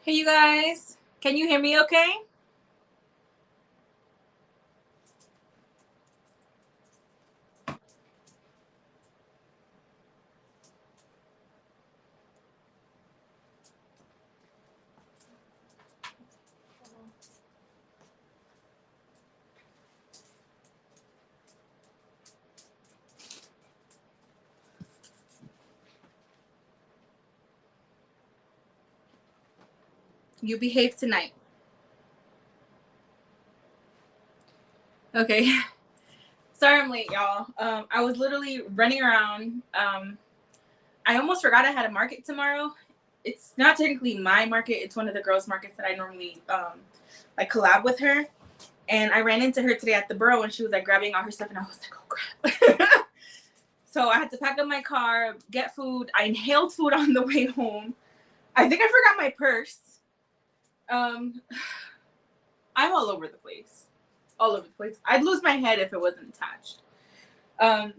Hey, you guys. Can you hear me okay? You behave tonight. Okay. Sorry I'm late, y'all. I was literally running around. I almost forgot I had a market tomorrow. It's not technically my market. It's one of the girls' markets that I normally like collab with her. And I ran into her today at the Borough and she was like grabbing all her stuff and I was like, oh crap. So I had to pack up my car, get food. I inhaled food on the way home. I think I forgot my purse. I'm all over the place. All over the place. I'd lose my head if it wasn't attached.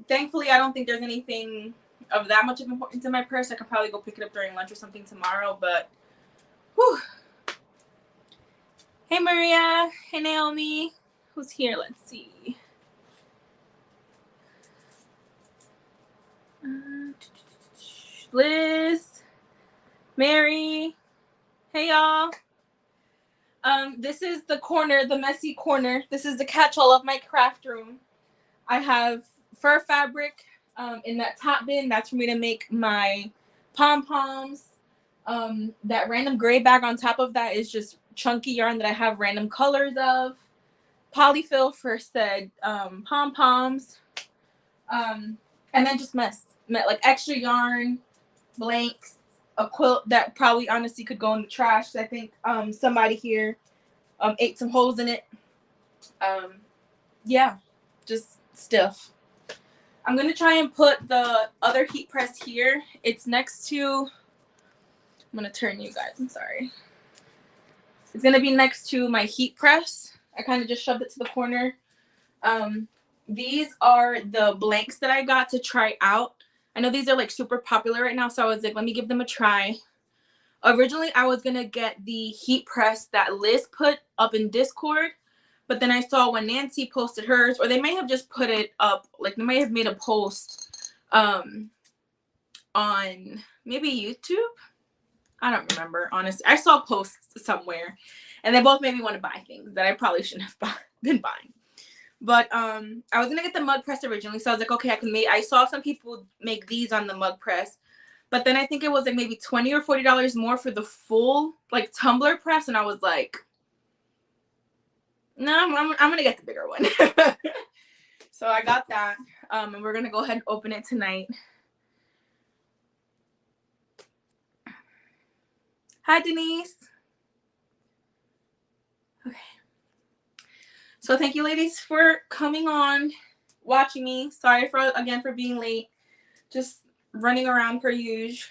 Thankfully, I don't think there's anything of that much of importance in my purse. I could probably go pick it up during lunch or something tomorrow, but whew. Hey, Maria. Hey, Naomi. Who's here? Let's see. Liz. Mary. Hey, y'all. This is the corner, the messy corner. This is the catch-all of my craft room. I have fur fabric in that top bin. That's for me to make my pom-poms. That random gray bag on top of that is just chunky yarn that I have random colors of. Polyfill for said pom-poms. And then just like extra yarn, blanks, a quilt that probably honestly could go in the trash. I think somebody here ate some holes in it. Yeah, just stuff. I'm going to try and put the other heat press here. It's next to, I'm going to turn you guys, I'm sorry. It's going to be next to my heat press. I kind of just shoved it to the corner. These are the blanks that I got to try out. I know these are like super popular right now, so I was like, let me give them a try. Originally, I was going to get the heat press that Liz put up in Discord. But then I saw when Nancy posted hers, or they may have just put it up, like they may have made a post on maybe YouTube. I don't remember, honestly. I saw posts somewhere, and they both made me want to buy things that I probably shouldn't have been buying. But I was gonna get the mug press originally, so I was like, okay, I can make. I saw some people make these on the mug press, but then I think it was like maybe $20 or $40 more for the full like tumbler press, and I was like, no, I'm gonna get the bigger one. So I got that, and we're gonna go ahead and open it tonight. Hi, Denise. Okay. So thank you, ladies, for coming on, watching me. Sorry for being late. Just running around per usual.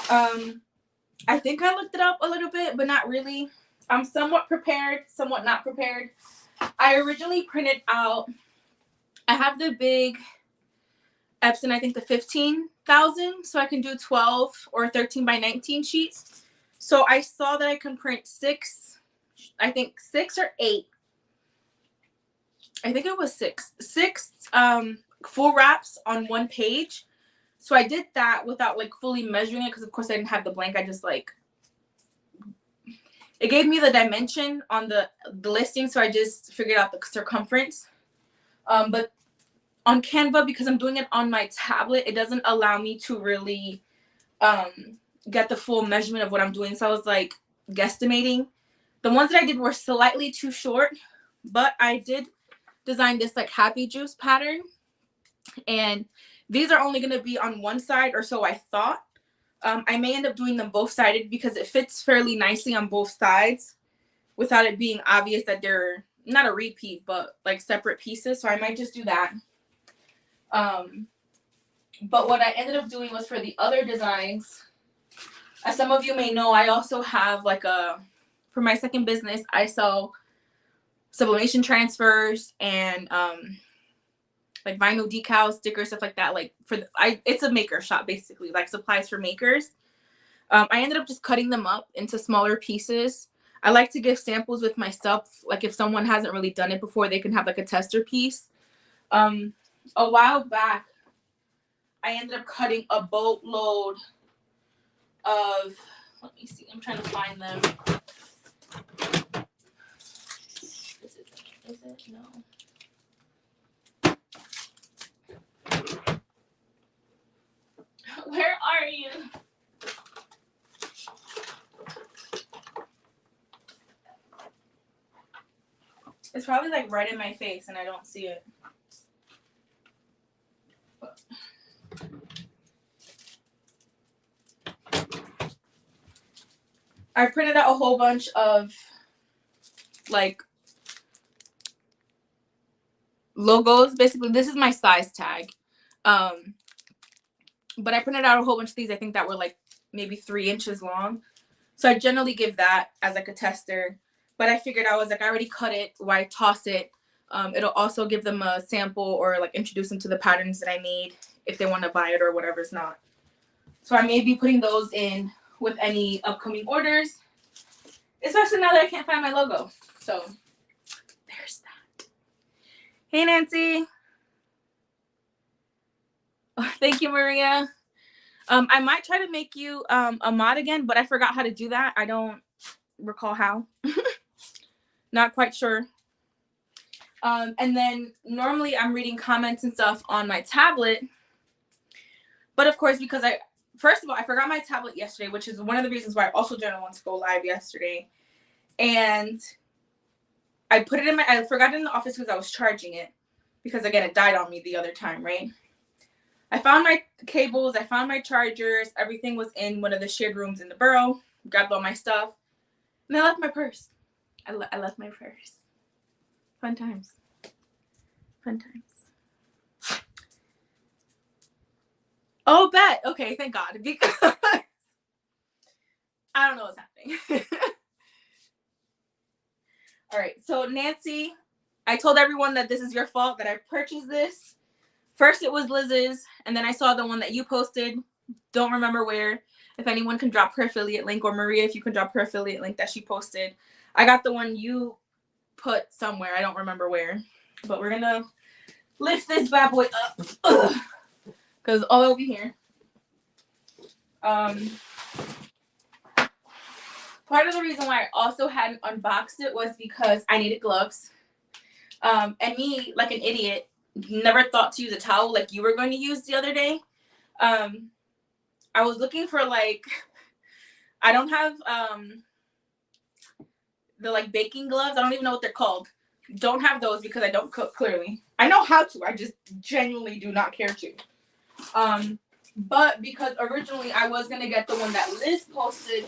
I think I looked it up a little bit, but not really. I'm somewhat prepared, somewhat not prepared. I originally printed out, I have the big Epson, I think the 15,000, so I can do 12 or 13 by 19 sheets. So I saw that I can print 6, I think 6 or 8. I think it was 6 full wraps on one page. So I did that without like fully measuring it because of course I didn't have the blank. I just like, it gave me the dimension on the listing, so I just figured out the circumference. But on Canva, because I'm doing it on my tablet, it doesn't allow me to really get the full measurement of what I'm doing. So I was like guesstimating. The ones that I did were slightly too short, but I did design this like happy juice pattern. And these are only going to be on one side, or so I thought. I may end up doing them both-sided because it fits fairly nicely on both sides without it being obvious that they're not a repeat, but like separate pieces. So I might just do that. But what I ended up doing was for the other designs, as some of you may know, I also have like for my second business, I sell sublimation transfers and like vinyl decals, stickers, stuff like that. Like it's a maker shop basically, like supplies for makers. I ended up just cutting them up into smaller pieces. I like to give samples with my stuff. Like if someone hasn't really done it before, they can have like a tester piece. A while back, I ended up cutting a boatload of, let me see, I'm trying to find them. Is it? No. Where are you? It's probably like right in my face and I don't see it. I printed out a whole bunch of like logos. Basically, this is my size tag. But I printed out a whole bunch of these, I think that were like maybe 3 inches long. So I generally give that as like a tester. But I figured I was like, I already cut it, why toss it? It'll also give them a sample or like introduce them to the patterns that I made if they want to buy it or whatever's not. So I may be putting those in with any upcoming orders, especially now that I can't find my logo. So there's that. Hey, Nancy. Oh, thank you, Maria. I might try to make you a mod again, but I forgot how to do that. I don't recall how. Not quite sure. And then normally I'm reading comments and stuff on my tablet. But of course, because first of all, I forgot my tablet yesterday, which is one of the reasons why I also didn't want to go live yesterday. And I put it in I forgot it in the office because I was charging it. Because again, it died on me the other time, right? I found my cables, I found my chargers, everything was in one of the shared rooms in the borough, grabbed all my stuff, and I left my purse. I left my purse. Fun times. Fun times. Oh, bet. Okay, thank God. Because I don't know what's happening. All right, so Nancy, I told everyone that this is your fault, that I purchased this. First it was Liz's, and then I saw the one that you posted. Don't remember where. If anyone can drop her affiliate link, or Maria, if you can drop her affiliate link that she posted. I got the one you put somewhere. I don't remember where. But we're going to lift this bad boy up. Because all over here. Part of the reason why I also hadn't unboxed it was because I needed gloves. And me, like an idiot, never thought to use a towel like you were going to use the other day. I was looking for like, I don't have the like baking gloves. I don't even know what they're called. Don't have those because I don't cook, clearly. I know how to. I just genuinely do not care to. But because originally I was going to get the one that Liz posted,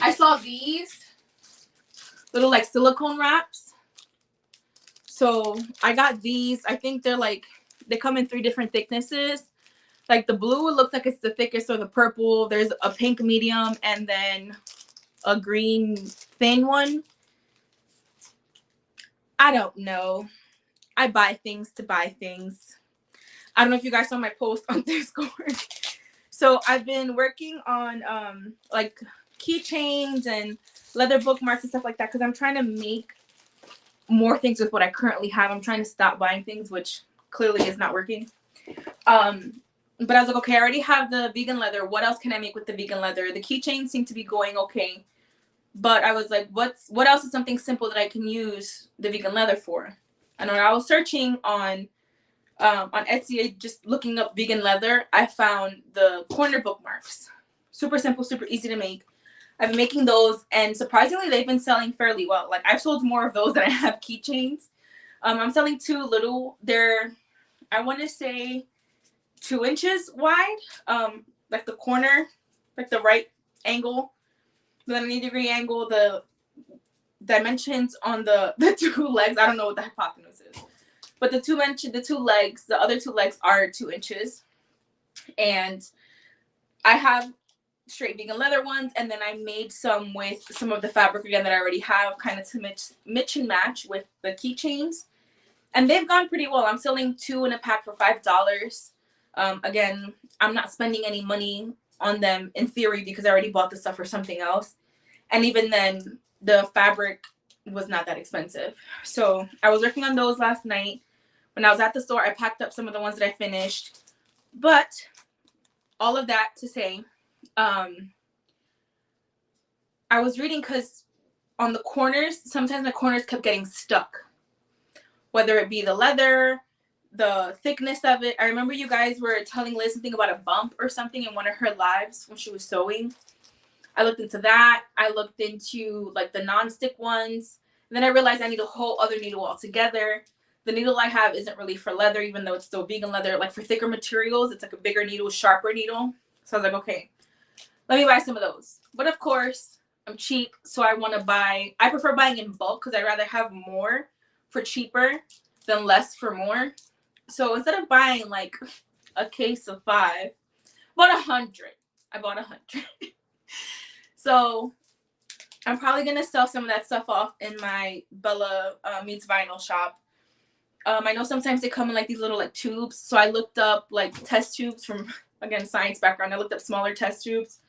I saw these little like silicone wraps. So I got these. I think they're like, they come in 3 different thicknesses. Like the blue, it looks like it's the thickest, or the purple. There's a pink medium and then a green thin one. I don't know. I buy things to buy things. I don't know if you guys saw my post on Discord. So I've been working on like keychains and leather bookmarks and stuff like that because I'm trying to make more things with what I currently have. I'm trying to stop buying things, which clearly is not working. But I was like, okay, I already have the vegan leather. What else can I make with the vegan leather? The keychains seem to be going okay. But I was like, what else is something simple that I can use the vegan leather for? And when I was searching on Etsy, just looking up vegan leather, I found the corner bookmarks. Super simple, super easy to make. I've been making those, and surprisingly, they've been selling fairly well. Like, I've sold more of those than I have keychains. I'm selling 2 little. They're, I want to say, 2 inches wide. Like the corner, like the right angle, the 90-degree angle, the dimensions on the 2 legs. I don't know what the hypotenuse is, but the 2 legs, the other 2 legs are 2 inches, and I have straight vegan leather ones, and then I made some with some of the fabric again that I already have, kind of to mix and match with the keychains, and they've gone pretty well. I'm selling 2 in a pack for $5. Again, I'm not spending any money on them in theory because I already bought the stuff for something else. And even then, the fabric was not that expensive. So I was working on those last night. When I was at the store, I packed up some of the ones that I finished. But all of that to say, I was reading because on the corners, sometimes my corners kept getting stuck. Whether it be the leather, the thickness of it. I remember you guys were telling Liz something about a bump or something in one of her lives when she was sewing. I looked into that. I looked into like the non-stick ones. And then I realized I need a whole other needle altogether. The needle I have isn't really for leather, even though it's still vegan leather. Like for thicker materials, it's like a bigger needle, sharper needle. So I was like, okay, let me buy some of those. But of course, I'm cheap, so I prefer buying in bulk because I'd rather have more for cheaper than less for more. So instead of buying like a case of 5, I bought 100. I bought 100. So I'm probably going to sell some of that stuff off in my Bella Meets Vinyl shop. I know sometimes they come in like these little like tubes. So I looked up like test tubes from, again, science background. I looked up smaller test tubes.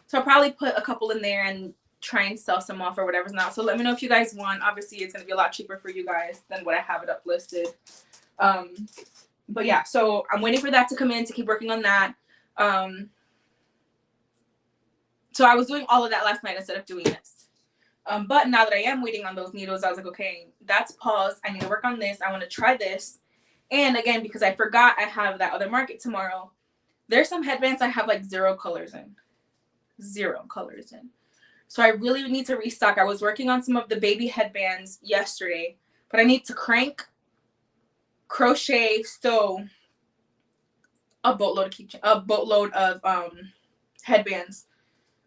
So I'll probably put a couple in there and try and sell some off or whatever's not. So let me know if you guys want. Obviously, it's going to be a lot cheaper for you guys than what I have it up listed. But yeah, so I'm waiting for that to come in to keep working on that. So I was doing all of that last night instead of doing this. But now that I am waiting on those needles, I was like, okay, that's paused. I need to work on this. I want to try this. And again, because I forgot I have that other market tomorrow, there's some headbands I have like 0 colors in. 0 colors in. So I really need to restock. I was working on some of the baby headbands yesterday, but I need to crank, crochet, sew a boatload of headbands.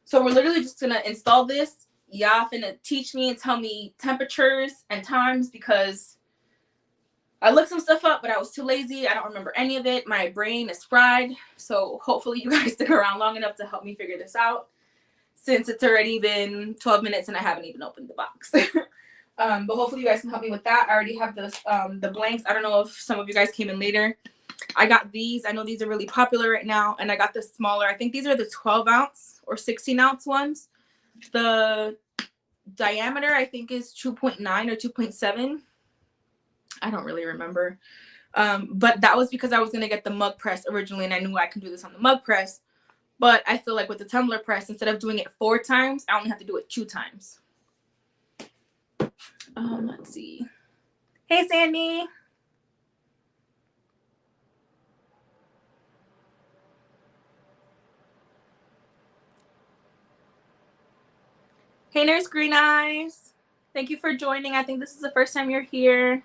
So we're literally just gonna install this. Y'all finna teach me and tell me temperatures and times because I looked some stuff up, but I was too lazy. I don't remember any of it. My brain is fried. So hopefully you guys stick around long enough to help me figure this out, since it's already been 12 minutes and I haven't even opened the box. But hopefully you guys can help me with that. I already have the blanks. I don't know if some of you guys came in later. I got these. I know these are really popular right now. And I got the smaller. I think these are the 12 ounce or 16 ounce ones. The diameter, I think, is 2.9 or 2.7. I don't really remember. But that was because I was going to get the mug press originally. And I knew I could do this on the mug press. But I feel like with the tumbler press, instead of doing it 4 times, I only have to do it 2 times. Let's see. Hey, Sandy. Hey, Nurse Green Eyes. Thank you for joining. I think this is the first time you're here.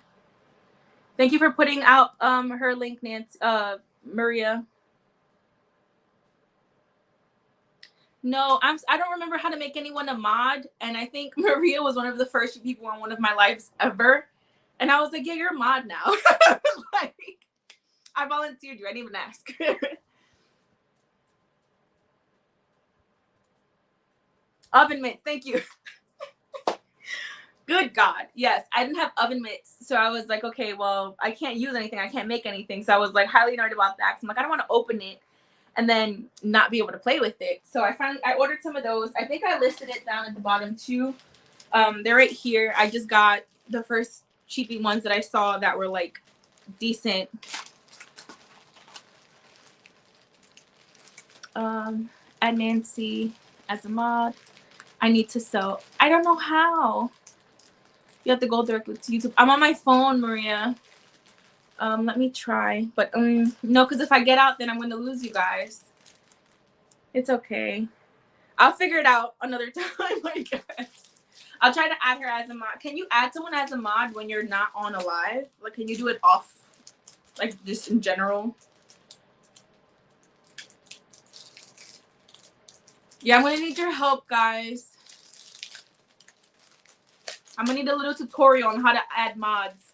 Thank you for putting out her link, Nancy, Maria. No, I don't remember how to make anyone a mod, and I think Maria was one of the first people on one of my lives ever, and I was like, yeah, you're a mod now. Like, I volunteered you. I didn't even ask. Oven mitts, thank you. Good God, yes, I didn't have oven mitts, so I was like, okay, well, I can't use anything. I can't make anything, so I was like highly annoyed about that. I'm like, I don't want to open it and then not be able to play with it. So I ordered some of those. I think I listed it down at the bottom too. They're right here. I just got the first cheapy ones that I saw that were like decent. Add Nancy as a mod. I need to sew. I don't know how. You have to go directly to YouTube. I'm on my phone, Maria. Let me try. But no, because if I get out, then I'm going to lose you guys. It's okay. I'll figure it out another time, I guess. I'll try to add her as a mod. Can you add someone as a mod when you're not on a live? Like, can you do it off, like, just in general? Yeah, I'm going to need your help, guys. I'm going to need a little tutorial on how to add mods.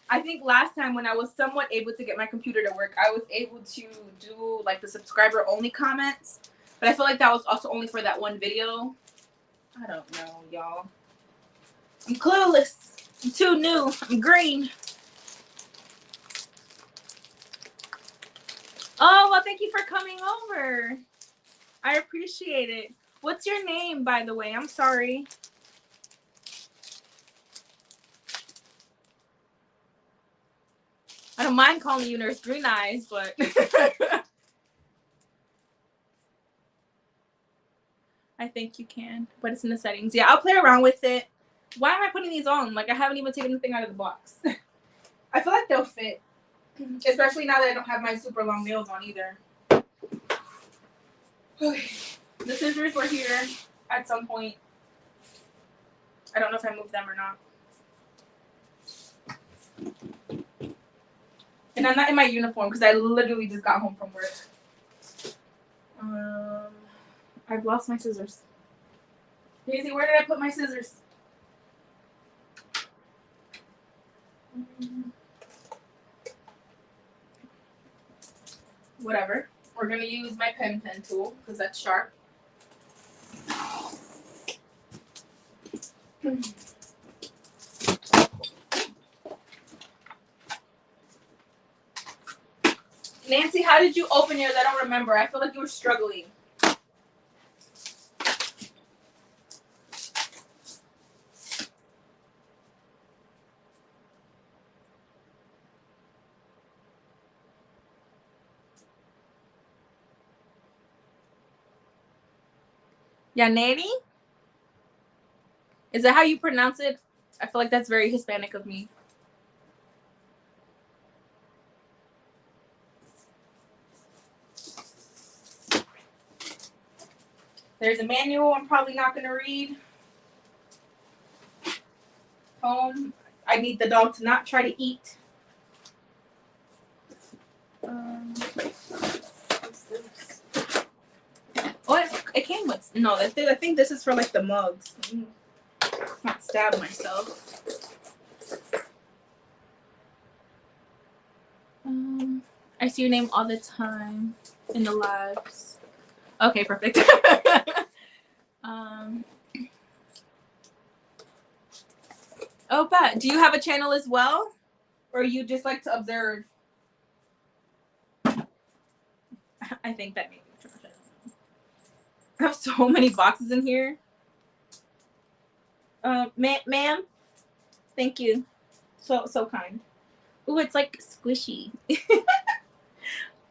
I think last time when I was somewhat able to get my computer to work, I was able to do like the subscriber only comments. But I feel like that was also only for that one video. I don't know, y'all. I'm clueless. I'm too new. I'm green. Oh, well, thank you for coming over. I appreciate it. What's your name, by the way? I'm sorry. I don't mind calling you Nurse Green Eyes, but I think you can. But it's in the settings. Yeah, I'll play around with it. Why am I putting these on? Like, I haven't even taken the thing out of the box. I feel like they'll fit. Especially now that I don't have my super long nails on either. Okay. The scissors were here at some point. I don't know if I moved them or not. And I'm not in my uniform because I literally just got home from work. I've lost my scissors. Daisy, where did I put my scissors? Whatever. We're going to use my pen tool because that's sharp. Nancy, how did you open yours? I don't remember. I feel like you were struggling. Yaneri? Is that how you pronounce it? I feel like that's very Hispanic of me. There's a manual I'm probably not going to read. Home. I need the dog to not try to eat. Oh, it came with... No, I think this is for, like, the mugs. Not stab myself. I see your name all the time in the lives. Okay, perfect. Opa, do you have a channel as well? Or you just like to observe? I think that maybe. I have so many boxes in here. Ma'am, thank you. So kind. Ooh, it's like squishy.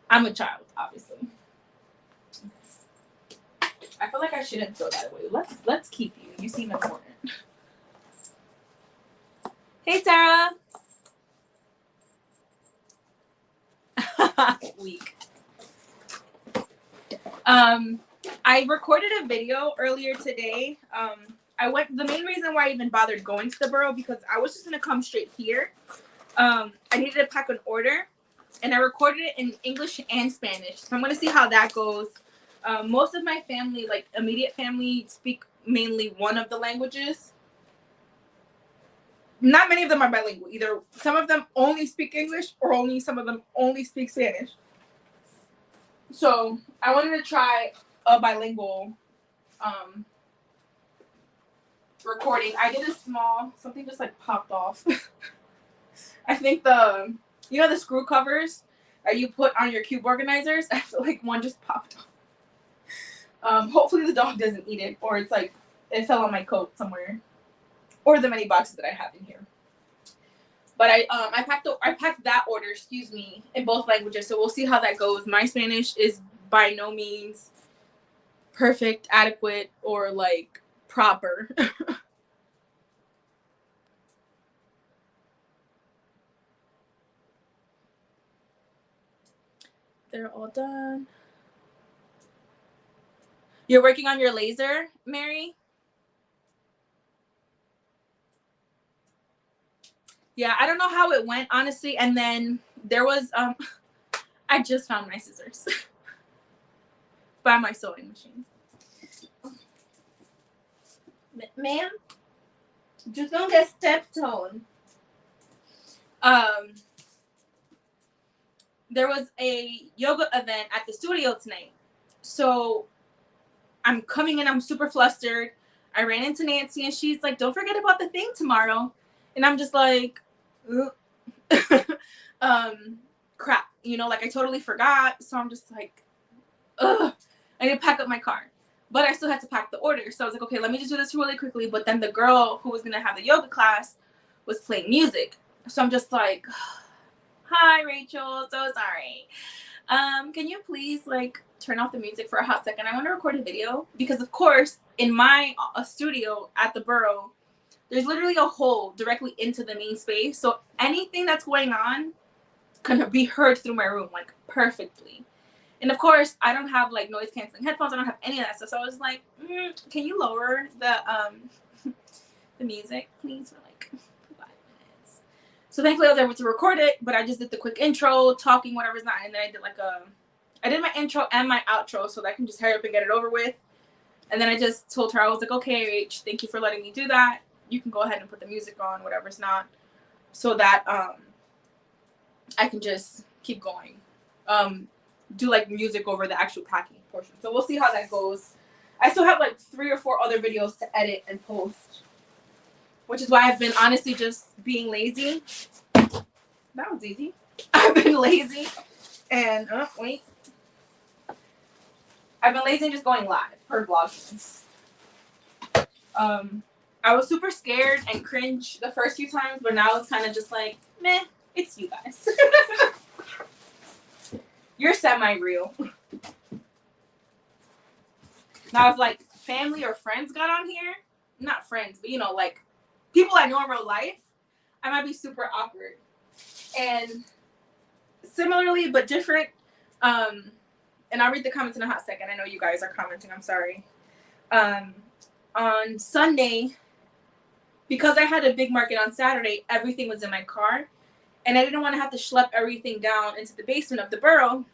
I'm a child, obviously. I feel like I shouldn't throw that away. Let's keep you. You seem important. Hey, Sarah. Weak. I recorded a video earlier today. The main reason why I even bothered going to the borough because I was just gonna come straight here. I needed to pack an order, and I recorded it in English and Spanish. So I'm gonna see how that goes. Most of my family, like immediate family, speak mainly one of the languages. Not many of them are bilingual. Either some of them only speak English or some of them only speak Spanish. So I wanted to try a bilingual recording. I did a small, something just like popped off. I think the screw covers that you put on your cube organizers, I feel like one just popped off. Hopefully the dog doesn't eat it, or it's like it fell on my coat somewhere, or the many boxes that I have in here. But I packed that order, in both languages. So we'll see how that goes. My Spanish is by no means perfect, adequate, or like proper. They're all done. You're working on your laser, Mary? Yeah, I don't know how it went, honestly. And then there was, I just found my scissors by my sewing machine. Ma'am, just don't get stepped on. There was a yoga event at the studio tonight. So I'm coming in, I'm super flustered. I ran into Nancy and she's like, don't forget about the thing tomorrow. And I'm just like, crap, you know, like I totally forgot. So I'm just like, ugh, I need to pack up my car. But I still had to pack the order. So I was like, okay, let me just do this really quickly. But then the girl who was going to have the yoga class was playing music. So I'm just like, hi, Rachel. So sorry. Can you please like turn off the music for a hot second? I want to record a video. Because of course, in my studio at the borough, there's literally a hole directly into the main space. So anything that's going on can be heard through my room, like perfectly. And of course, I don't have like noise canceling headphones. I don't have any of that stuff. So I was like, can you lower the the music, please, for like 5 minutes? So thankfully, I was able to record it. But I just did the quick intro, talking whatever's not, and then I did like I did my intro and my outro so that I can just hurry up and get it over with. And then I just told her, I was like, okay, Rach, thank you for letting me do that. You can go ahead and put the music on, whatever's not, so that I can just keep going. Do like music over the actual packing portion. So we'll see how that goes. I still have like 3 or 4 other videos to edit and post, which is why I've been honestly just being lazy. That was easy. I've been lazy and I've been lazy and just going live per Vlogmas. I was super scared and cringe the first few times, but now it's kind of just like, meh, it's you guys. You're semi-real. Now, if like family or friends got on here, not friends, but you know, like people I know in real life, I might be super awkward. And similarly, but different, and I'll read the comments in a hot second. I know you guys are commenting, I'm sorry. On Sunday, because I had a big market on Saturday, everything was in my car. And I didn't want to have to schlep everything down into the basement of the borough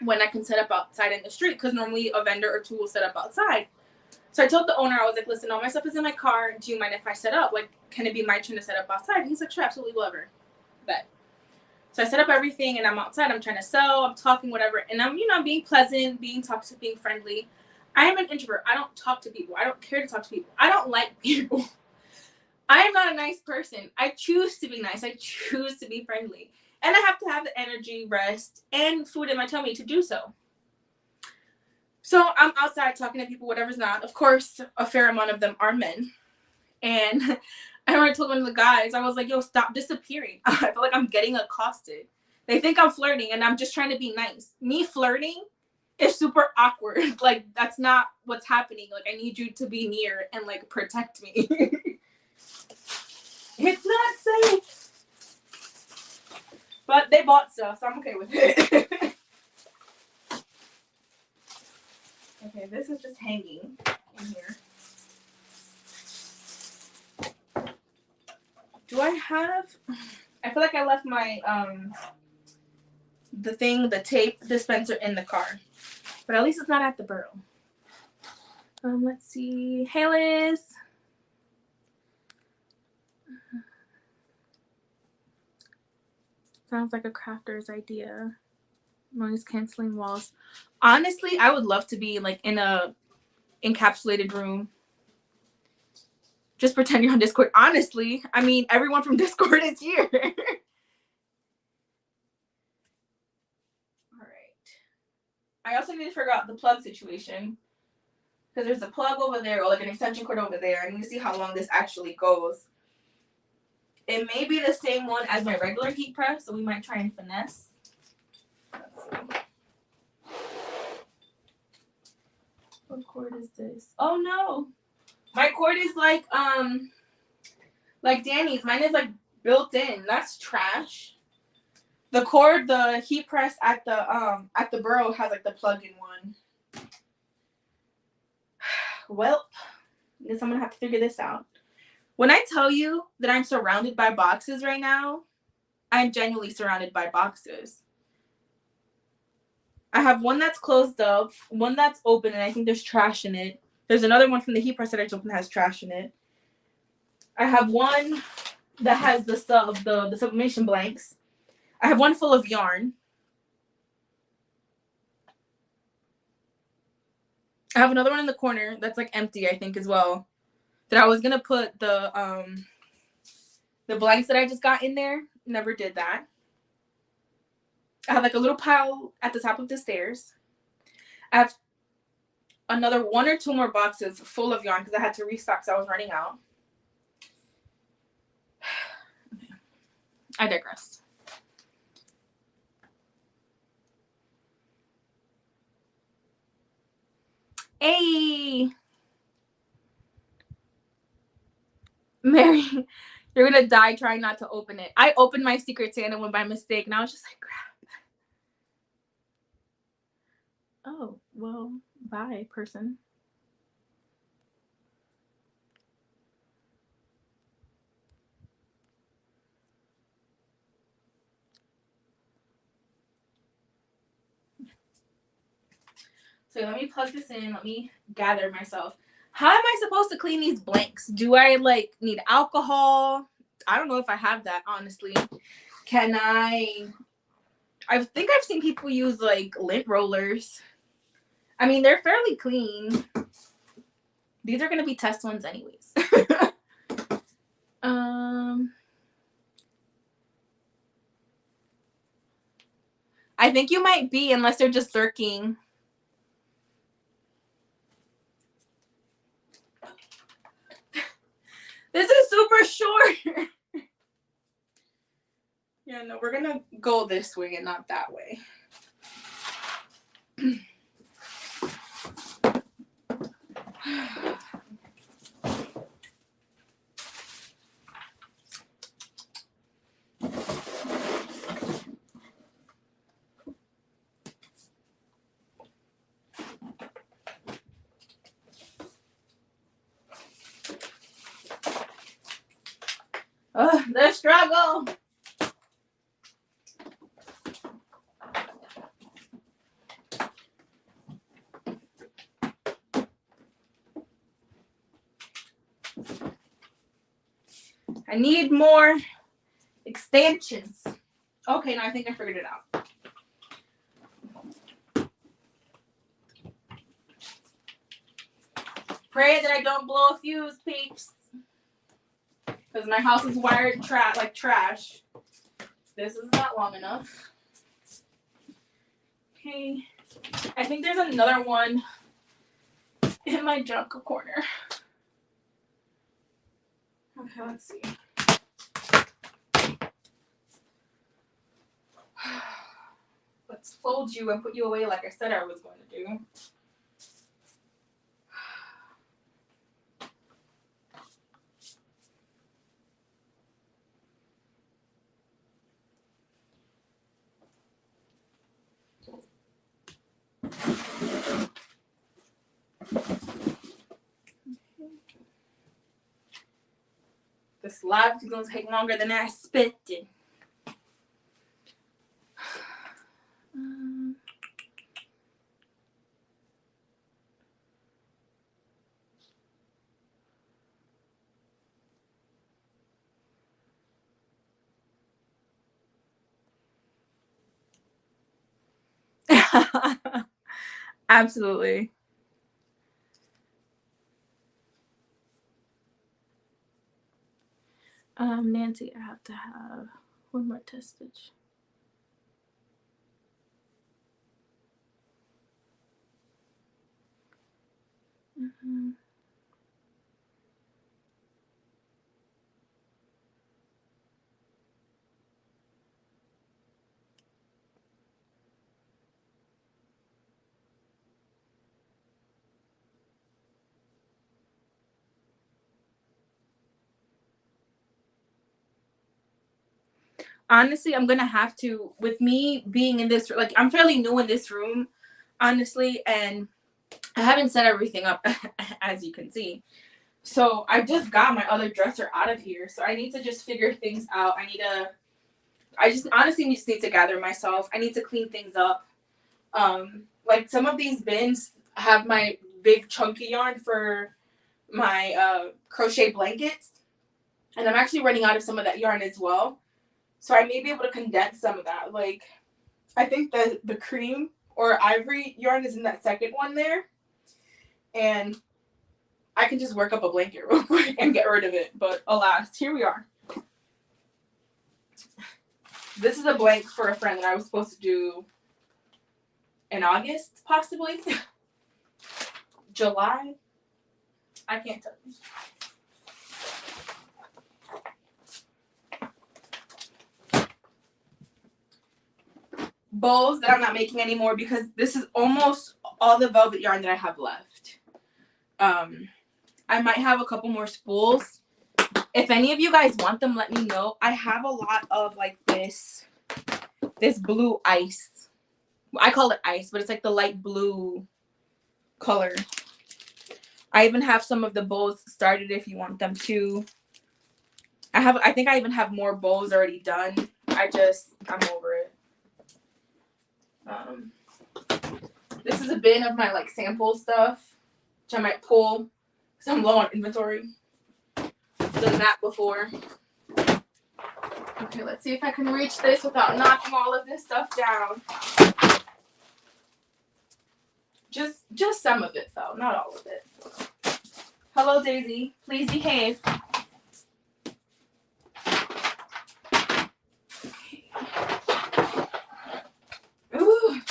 when I can set up outside in the street, because normally a vendor or two will set up outside. So I told the owner, I was like, listen, all my stuff is in my car. Do you mind if I set up? Like, can it be my turn to set up outside? And he's like, sure, absolutely, whatever. Bet. So I set up everything and I'm outside. I'm trying to sell. I'm talking, whatever. And I'm, you know, being pleasant, being talkative, being friendly. I am an introvert. I don't talk to people. I don't care to talk to people. I don't like people. I am not a nice person. I choose to be nice. I choose to be friendly. And I have to have the energy, rest, and food in my tummy to do so. So I'm outside talking to people, whatever's not. Of course, a fair amount of them are men. And I already told one of the guys, I was like, yo, stop disappearing. I feel like I'm getting accosted. They think I'm flirting, and I'm just trying to be nice. Me flirting is super awkward. Like, that's not what's happening. Like, I need you to be near and, like, protect me. It's not safe. But they bought stuff, so I'm okay with it. Okay, this is just hanging in here. Do I have... I feel like I left my, the tape dispenser in the car. But at least it's not at the borough. Let's see. Hey, Liz. Sounds like a crafter's idea. Noise canceling walls. Honestly, I would love to be like in a encapsulated room. Just pretend you're on Discord. Honestly, I mean, everyone from Discord is here. All right. I also need to figure out the plug situation. Because there's a plug over there, or like an extension cord over there. I need to see how long this actually goes. It may be the same one as my regular heat press, so we might try and finesse. Let's see. What cord is this? Oh no! My cord is like Danny's. Mine is like built in. That's trash. The cord, the heat press at the borough has like the plug-in one. Well, I guess I'm gonna have to figure this out. When I tell you that I'm surrounded by boxes right now, I'm genuinely surrounded by boxes. I have one that's closed up, one that's open, and I think there's trash in it. There's another one from the heat press that I just opened that has trash in it. I have one that has the sublimation blanks. I have one full of yarn. I have another one in the corner that's like empty, I think, as well. That I was gonna put the blanks that I just got in there. Never did that. I have like a little pile at the top of the stairs. I have another 1 or 2 more boxes full of yarn because I had to restock, so I was running out. I digress. Hey, Mary, you're gonna die trying not to open it. I opened my Secret Santa one by mistake, and I was just like, crap. Oh, well, bye, person. So let me plug this in. Let me gather myself. How am I supposed to clean these blanks? Do I like need alcohol? I don't know if I have that, honestly. Can I think I've seen people use like lint rollers. I mean, they're fairly clean. These are gonna be test ones anyways. I think you might be, unless they're just lurking. This is super short. Yeah, no, we're gonna go this way and not that way. The struggle. I need more extensions. Okay, now I think I figured it out. Pray that I don't blow a fuse, peeps. Because my house is wired like trash. This is not long enough. Okay. I think there's another one in my junk corner. Okay, let's see. Let's fold you and put you away like I said I was going to do. This live is going to take longer than I expected. Absolutely. Nancy, I have to have one more test stitch. Mm-hmm. Honestly, I'm gonna have to, with me being in this, like, I'm fairly new in this room, honestly, and I haven't set everything up, as you can see. So I just got my other dresser out of here, so I need to just figure things out. I just honestly just need to gather myself. I need to clean things up. Like some of these bins have my big chunky yarn for my crochet blankets, and I'm actually running out of some of that yarn as well. So I may be able to condense some of that. Like, I think the cream or ivory yarn is in that second one there. And I can just work up a blanket real quick and get rid of it. But alas, here we are. This is a blank for a friend that I was supposed to do in August, possibly. July? I can't tell you. Bows that I'm not making anymore because this is almost all the velvet yarn that I have left. I might have a couple more spools. If any of you guys want them, let me know. I have a lot of like this blue ice. I call it ice, but it's like the light blue color. I even have some of the bows started if you want them too. I think I even have more bows already done. I'm over it. This is a bin of my like sample stuff, which I might pull because I'm low on inventory. Done that before. Okay, let's see if I can reach this without knocking all of this stuff down. Just some of it fell, not all of it. Hello, Daisy. Please behave. Ooh.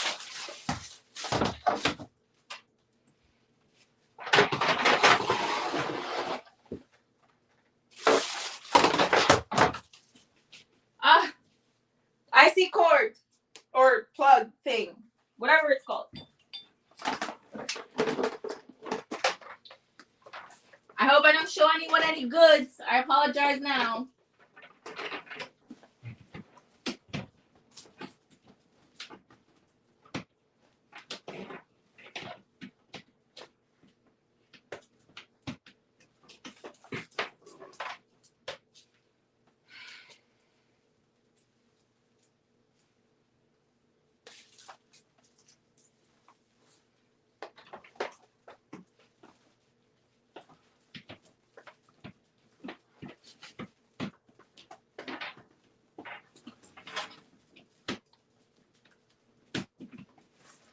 IC cord or plug thing, whatever it's called. I hope I don't show anyone any goods. I apologize now.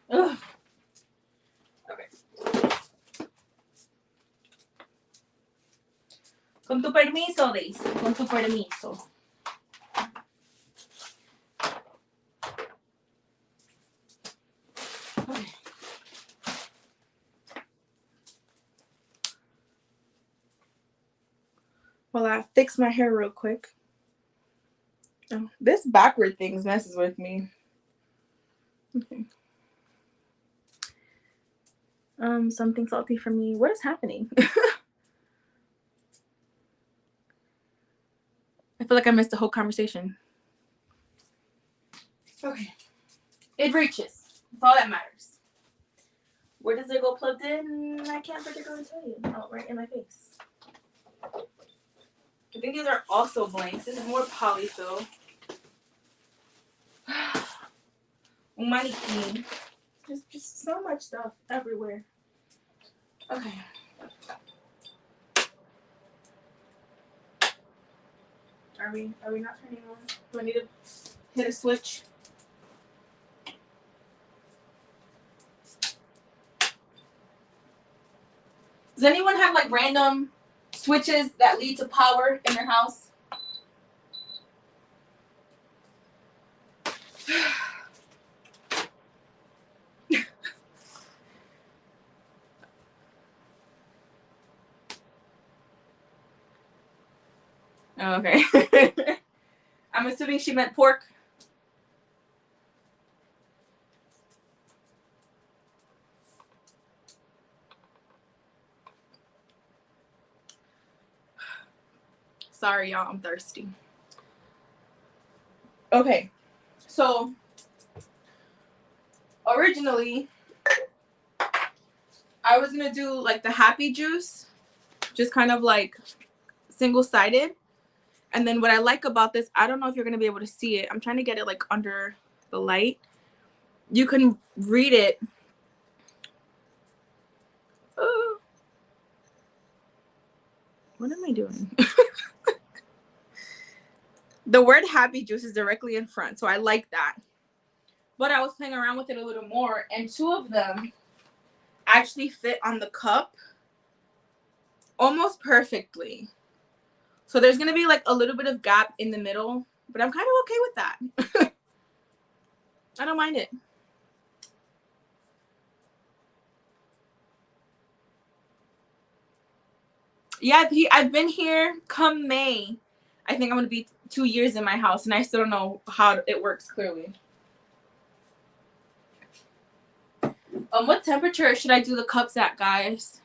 Ugh. Okay. Con tu permiso, Daisy. Con tu permiso. Okay. Well, I fix my hair real quick. Oh, this backward thing messes with me. Okay. Something salty for me. What is happening? I feel like I missed the whole conversation. Okay. It reaches. That's all that matters. Where does it go plugged in? I can't particularly tell you. Oh, right in my face. I think these are also blanks. This is more polyfill. Mannequin. Just so much stuff everywhere. Okay. Are we not turning on? Do I need to hit a switch? Does anyone have like random switches that lead to power in their house? Oh, okay. I'm assuming she meant pork. Sorry, y'all. I'm thirsty. Okay. So, originally, I was going to do like the happy juice. Just kind of like single-sided. And then what I like about this, I don't know if you're going to be able to see it. I'm trying to get it like under the light. You can read it. What am I doing? The word happy juice is directly in front. So I like that. But I was playing around with it a little more. And two of them actually fit on the cup almost perfectly. So there's going to be like a little bit of gap in the middle but I'm kind of okay with that. I don't mind it. Yeah, I've been here come May. I think I'm going to be 2 years in my house, and I still don't know how it works clearly. What temperature should I do the cups at, guys?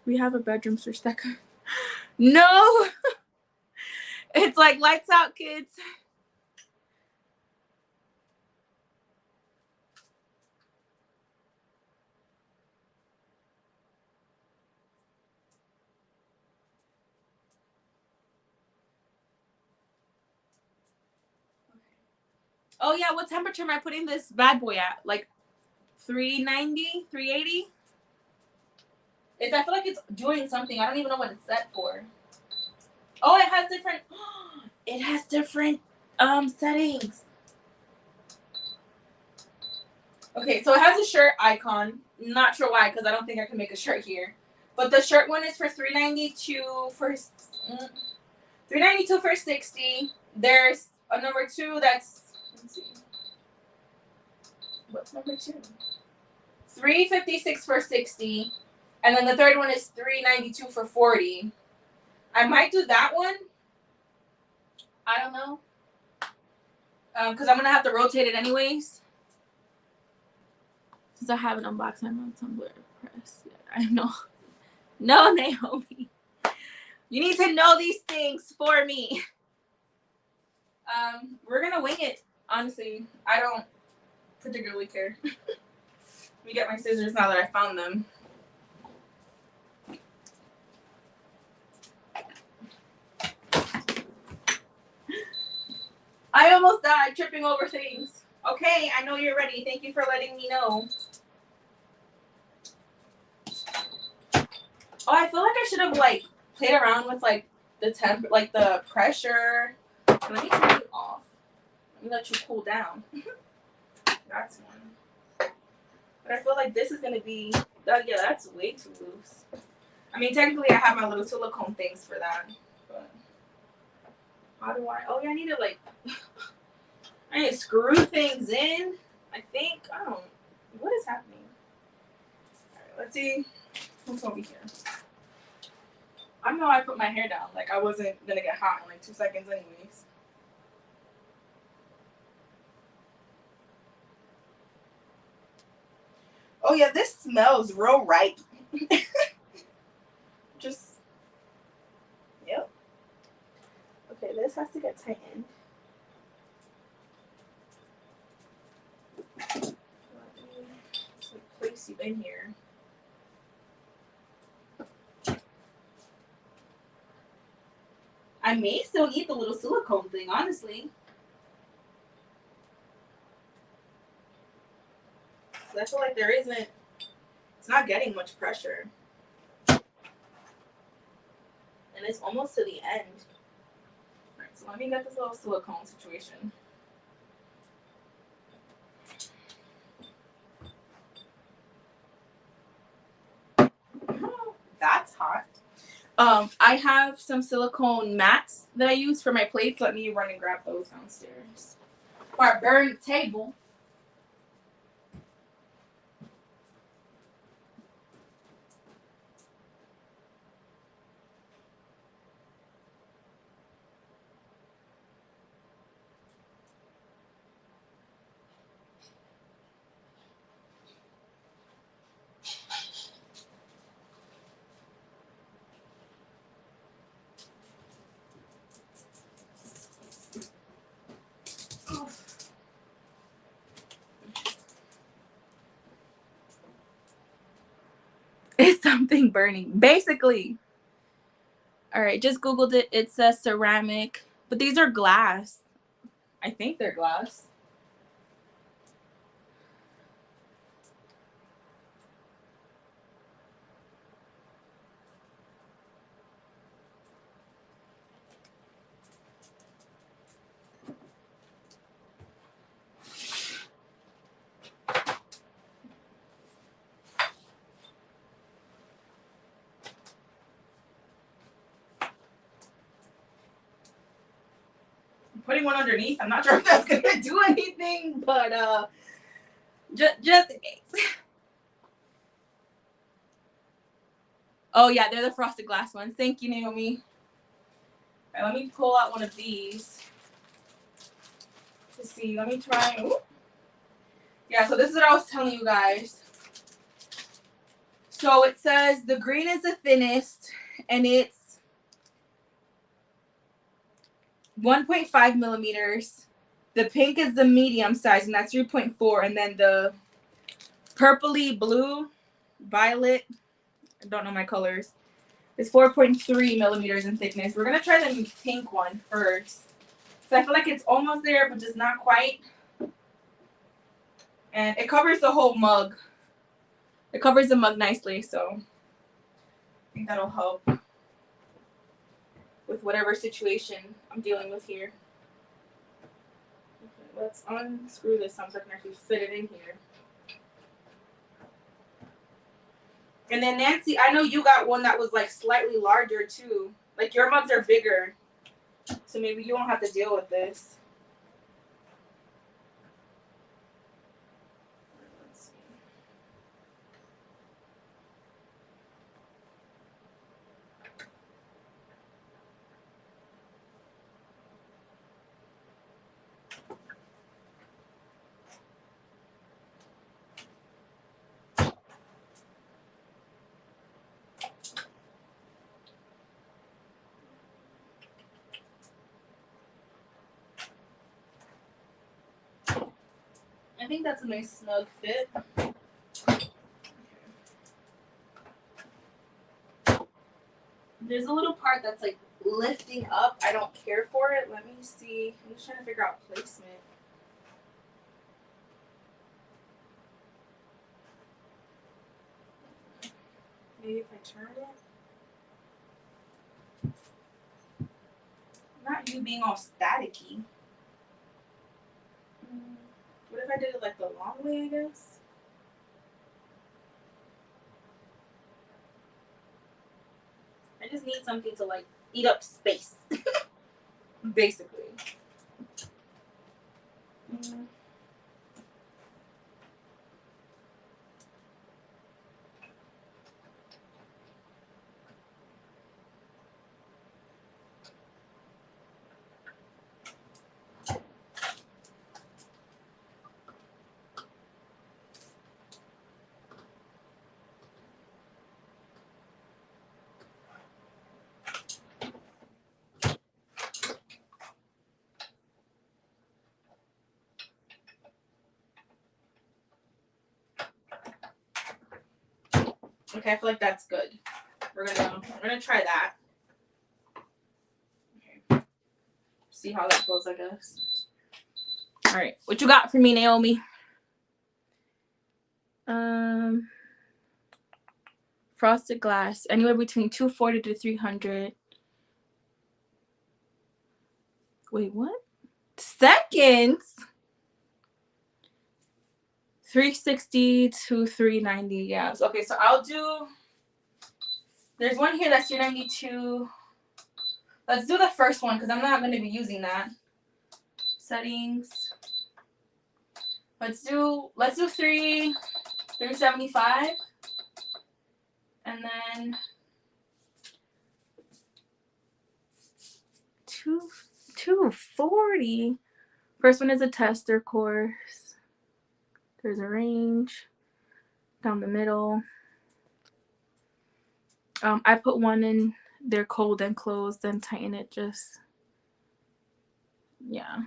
We have a bedroom switch that could... No! It's like lights out, kids. Oh yeah, what temperature am I putting this bad boy at? Like 390, 380? I feel like it's doing something. I don't even know what it's set for. Oh, it has different... It has different settings. Okay, so it has a shirt icon. Not sure why, because I don't think I can make a shirt here. But the shirt one is for $392 for 392 for 60. There's a number 2 that's, let's see. What's number 2? 356 for 60. And then the third one is 392 for 40. I might do that one. I don't know. Because I'm going to have to rotate it anyways. Since I haven't unboxed my Tumblr press yet. I know. No, Naomi. You need to know these things for me. We're going to wing it. Honestly, I don't particularly care. Let me get my scissors now that I found them. I almost died tripping over things. Okay, I know you're ready. Thank you for letting me know. Oh, I feel like I should have like played around with like the temp, like the pressure. Let me turn it off. Let me let you cool down. That's one. But I feel like this is gonna be. Yeah, that's way too loose. I mean, technically, I have my little silicone things for that. But how do I? Oh yeah, I need to like. I need to screw things in. I think. I don't. What is happening? All right, let's see. What's over here? I know I put my hair down. Like I wasn't gonna get hot in like 2 seconds, anyways. Oh yeah, this smells real ripe. Just. Yep. Okay, this has to get tightened. Just like place you in here. I may still need the little silicone thing, honestly. I feel like there isn't. It's not getting much pressure. And it's almost to the end. Alright, so let me get this little silicone situation. Oh, that's hot. I have some silicone mats that I use for my plates. Let me run and grab those downstairs. Or burn the table. It's something burning, basically. All right, just Googled it. It says ceramic, but these are glass. I think they're glass. putting one underneath. I'm not sure if that's gonna do anything, but just in case. Oh yeah, they're the frosted glass ones. Thank you, Naomi. All right, let me pull out one of these to see. Let me try. Ooh. Yeah, so this is what I was telling you guys. So it says the green is the thinnest, and it's 1.5 millimeters. The pink is the medium size, and that's 3.4. And then the purpley blue, violet, I don't know my colors, is 4.3 millimeters in thickness. We're going to try the pink one first. So I feel like it's almost there, but just not quite. And it covers the whole mug. It covers the mug nicely, so I think that'll help with whatever situation I'm dealing with here. Okay, let's unscrew this so I can actually fit it in here. And then Nancy, I know you got one that was like slightly larger too. Like your mugs are bigger, so maybe you won't have to deal with this. I think that's a nice snug fit. There's a little part that's like lifting up. I don't care for it. Let me see. I'm just trying to figure out placement. Maybe if I turn it. Not you being all staticky. What if I did it like the long way, I guess? I just need something to like eat up space. Basically. Okay, I feel like that's good. We're gonna try that. Okay. See how that goes, I guess. All right, what you got for me, Naomi? Frosted glass, anywhere between 240 to 300. Wait, what? Seconds? 360 to 390. Yeah. Okay, so I'll do. There's one here that's 392. Let's do the first one because I'm not going to be using that. Settings. Let's do 375. And then 240. First one is a tester course. There's a range down the middle. I put one in there cold and closed, then tighten it just. Yeah.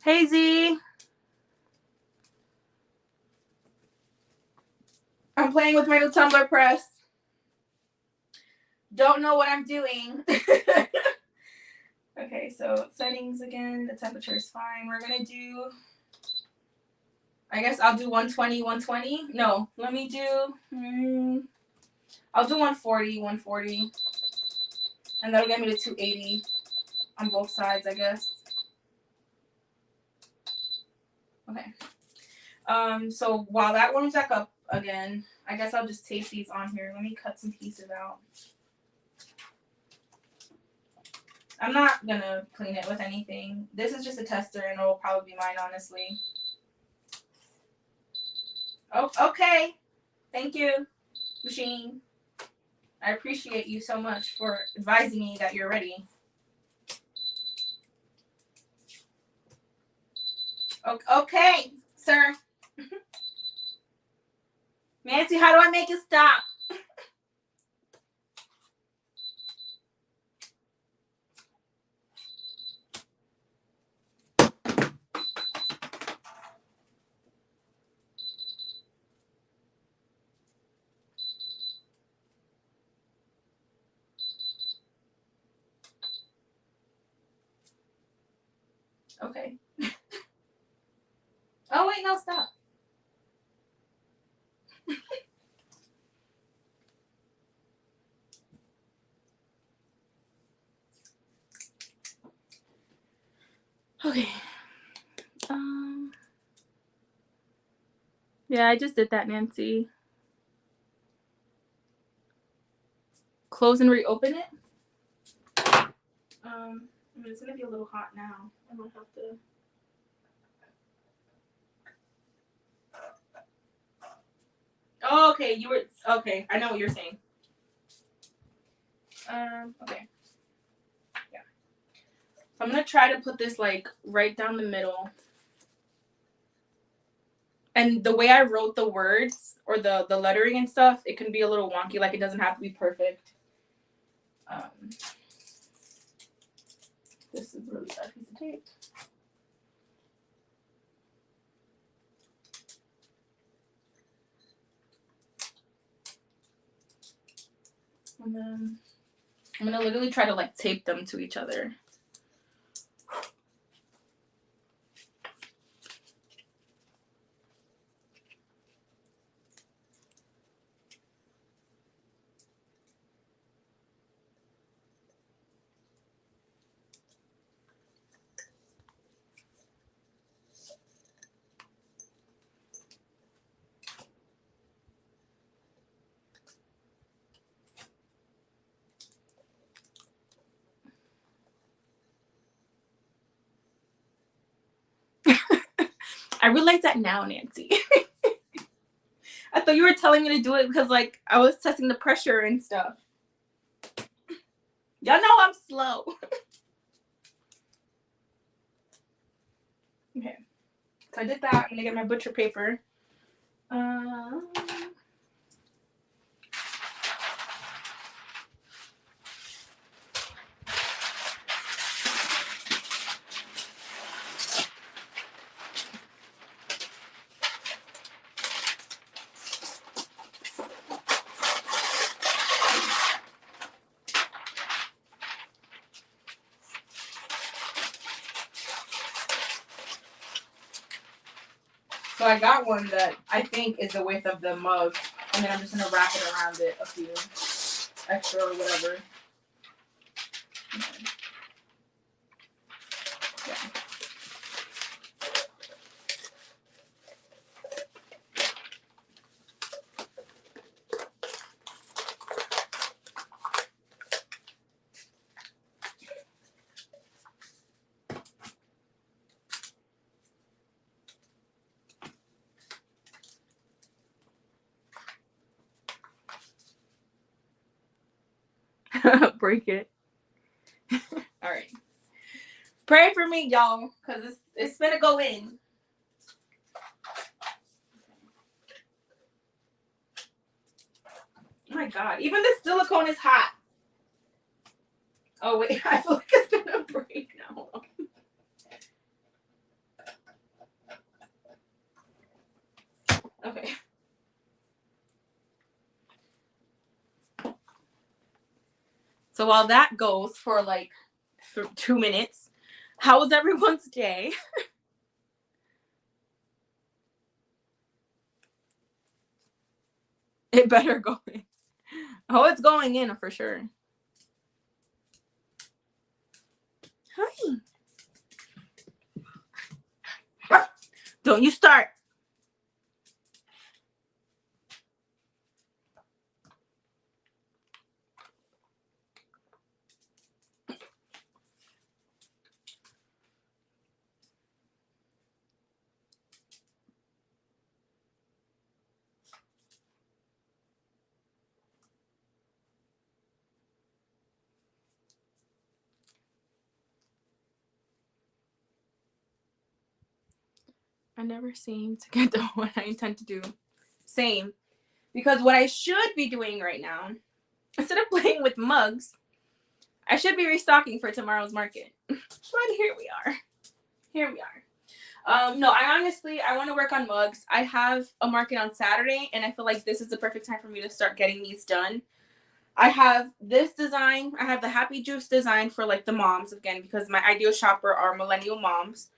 Hey Z. I'm playing with my new tumbler press. Don't know what I'm doing. Okay, so settings again. The temperature is fine. We're gonna do. I guess I'll do 120, 120. No, let me do. I'll do 140. And that'll get me to 280 on both sides, I guess. Okay. So while that warms back up again, I guess I'll just tape these on here. Let me cut some pieces out. I'm not gonna clean it with anything. This is just a tester and it'll probably be mine, honestly. Oh, okay. Thank you, machine. I appreciate you so much for advising me that you're ready. Okay, sir. Nancy, how do I make it stop? Okay. Oh, wait, no, stop. Okay. Yeah, I just did that, Nancy. Close and reopen it. I mean, it's gonna be a little hot now. I might have to. Oh, okay, you were okay. I know what you're saying. Okay. Yeah. So I'm gonna try to put this like right down the middle. And the way I wrote the words or the lettering and stuff, it can be a little wonky. Like it doesn't have to be perfect. This is a really bad piece of tape. And then I'm gonna literally try to like tape them to each other. I realize that now, Nancy. I thought you were telling me to do it because like I was testing the pressure and stuff. Y'all know I'm slow. Okay. So I did that. I'm gonna get my butcher paper. So I got one that I think is the width of the mug, and then I'm just gonna wrap it around it a few extra or whatever. Okay. Yeah. Break it. All right. Pray for me, y'all, because it's gonna go in. Oh my god, even the silicone is hot. Oh wait, I feel like it's gonna break now. Okay. So while that goes for like 2 minutes, how was everyone's day? It better go in. Oh, it's going in for sure. Hi. Don't you start. I never seem to get to what I intend to do. Same. Because what I should be doing right now, instead of playing with mugs, I should be restocking for tomorrow's market. But here we are. Here we are. No, I want to work on mugs. I have a market on Saturday, and I feel like this is the perfect time for me to start getting these done. I have this design. I have the Happy Juice design for like the moms, again, because my ideal shopper are millennial moms.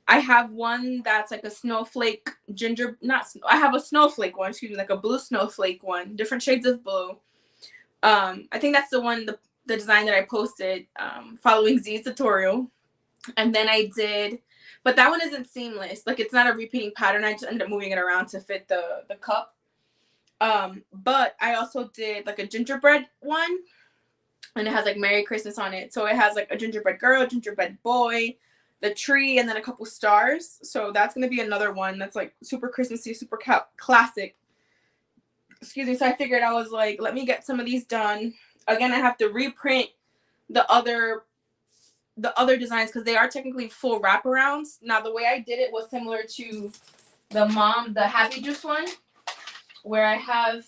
I have one that's like a snowflake ginger, I have a snowflake one, excuse me, like a blue snowflake one, different shades of blue. I think that's the one, the design that I posted following Z's tutorial. And then I did, but that one isn't seamless. Like, it's not a repeating pattern. I just ended up moving it around to fit the cup. But I also did like a gingerbread one, and it has like Merry Christmas on it. So it has like a gingerbread girl, gingerbread boy, the tree, and then a couple stars. So that's going to be another one that's like super Christmassy, super classic. Excuse me. So I figured, I was like, let me get some of these done. Again, I have to reprint the other designs because they are technically full wraparounds. Now, the way I did it was similar to the Happy Juice one, where I have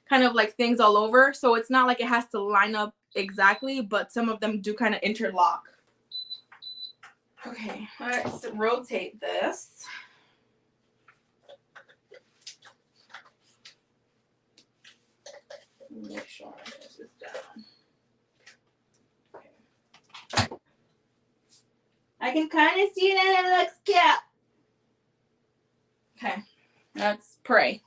kind of like things all over. So it's not like it has to line up exactly, but some of them do kind of interlock. Okay, let's rotate this. Make sure this is down. Okay. I can kind of see that it looks cute. Okay, let's pray.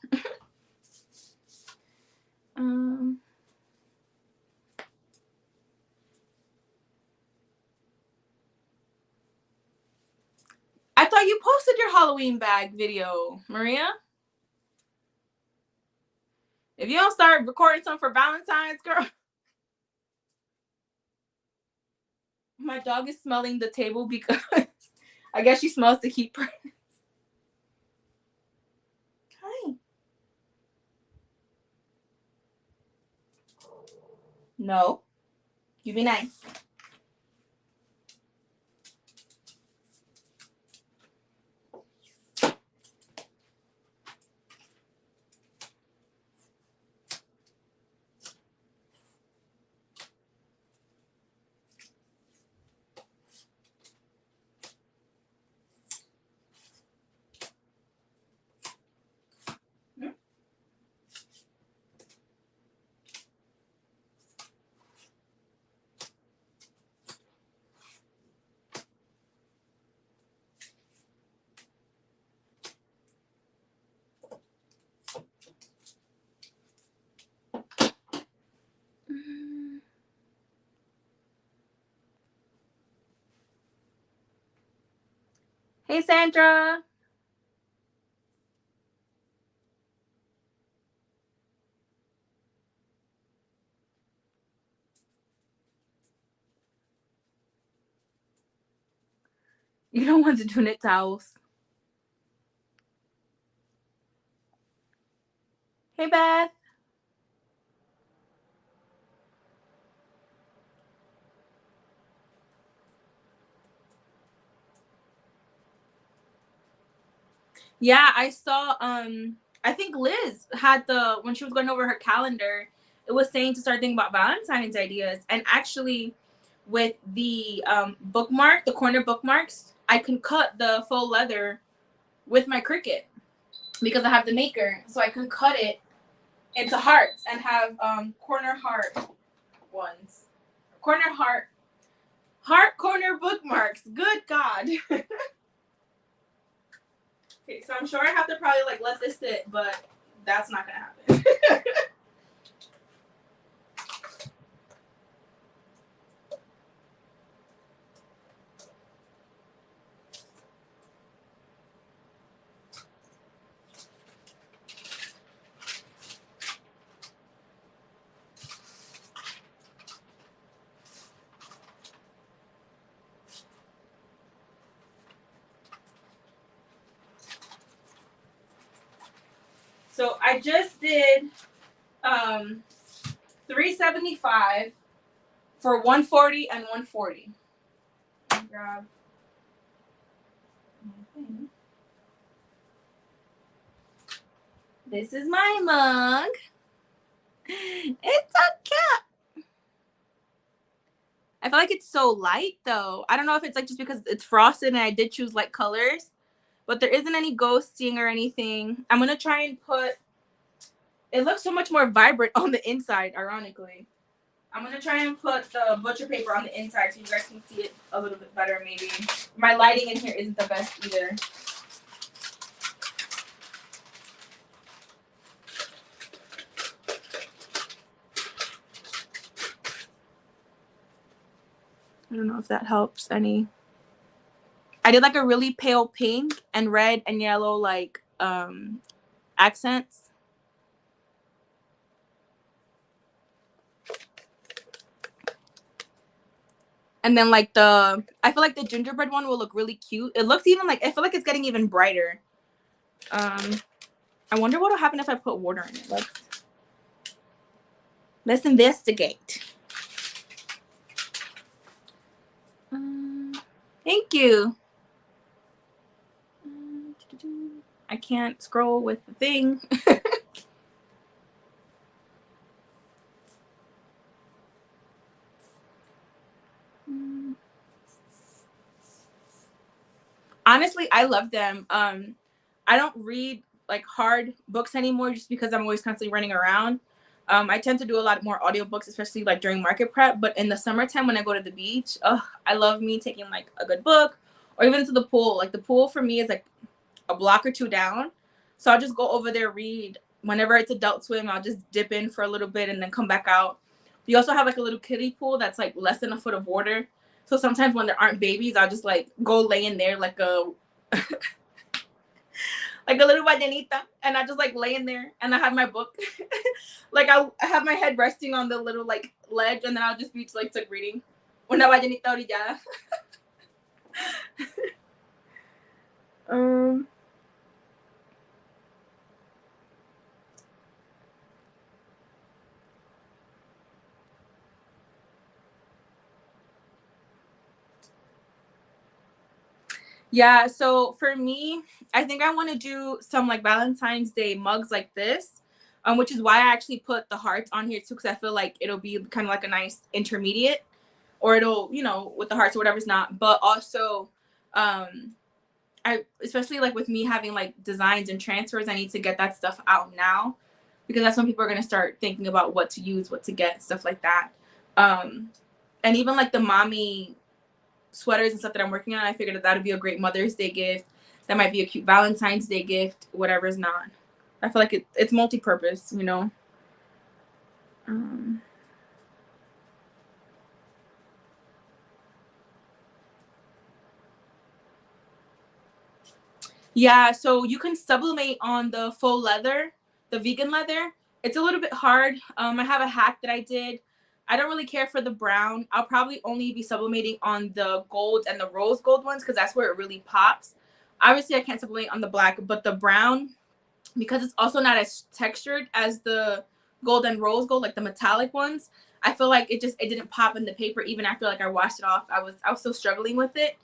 I thought you posted your Halloween bag video, Maria. If you don't start recording something for Valentine's, girl. My dog is smelling the table because I guess she smells the heat press. Hi. No. You be nice. Hey, Sandra. You don't want to do knit towels. Hey, Beth. Yeah, I saw, I think Liz had when she was going over her calendar, it was saying to start thinking about Valentine's ideas. And actually, with the bookmark, the corner bookmarks, I can cut the faux leather with my Cricut because I have the maker. So I can cut it into hearts and have corner heart ones. Corner heart corner bookmarks. Good God. Okay, so I'm sure I have to probably like let this sit, but that's not gonna happen. So I just did $375 for 140 and 140. Grab my thing. This is my mug. It's so cute. I feel like it's so light though. I don't know if it's like just because it's frosted and I did choose light colors, but there isn't any ghosting or anything. I'm gonna try and put, it looks so much more vibrant on the inside, ironically. I'm gonna try and put the butcher paper on the inside so you guys can see it a little bit better maybe. My lighting in here isn't the best either. I don't know if that helps any. I did like a really pale pink and red and yellow like accents. And then like I feel like the gingerbread one will look really cute. It looks even like, I feel like it's getting even brighter. I wonder what will happen if I put water in it. Let's investigate. Thank you. I can't scroll with the thing. Honestly, I love them. I don't read like hard books anymore just because I'm always constantly running around. I tend to do a lot more audiobooks, especially like during market prep. But in the summertime when I go to the beach, I love me taking like a good book or even to the pool. Like the pool for me is like a block or two down. So I'll just go over there, read. Whenever it's adult swim, I'll just dip in for a little bit and then come back out. We also have like a little kiddie pool that's like less than a foot of water. So sometimes when there aren't babies, I'll just like go lay in there like a like a little ballenita, and I just like lay in there and I have my book. Like I have my head resting on the little like ledge, and then I'll just be like reading. Una ballenita orillada. Yeah, so for me, I think I want to do some like Valentine's Day mugs like this, which is why I actually put the hearts on here too, because I feel like it'll be kind of like a nice intermediate, or it'll, you know, with the hearts or whatever's not. But also, I especially like with me having like designs and transfers, I need to get that stuff out now, because that's when people are gonna start thinking about what to use, what to get, stuff like that. And even like the mommy sweaters and stuff that I'm working on, I figured that would be a great Mother's Day gift. That might be a cute Valentine's Day gift, whatever's not. I feel like it's multi-purpose, you know. Yeah, so you can sublimate on the faux leather, the vegan leather. It's a little bit hard. I have a hack that I did. I don't really care for the brown. I'll probably only be sublimating on the gold and the rose gold ones because that's where it really pops. Obviously, I can't sublimate on the black, but the brown, because it's also not as textured as the gold and rose gold, like the metallic ones, I feel like it didn't pop in the paper even after like I washed it off. I was still struggling with it.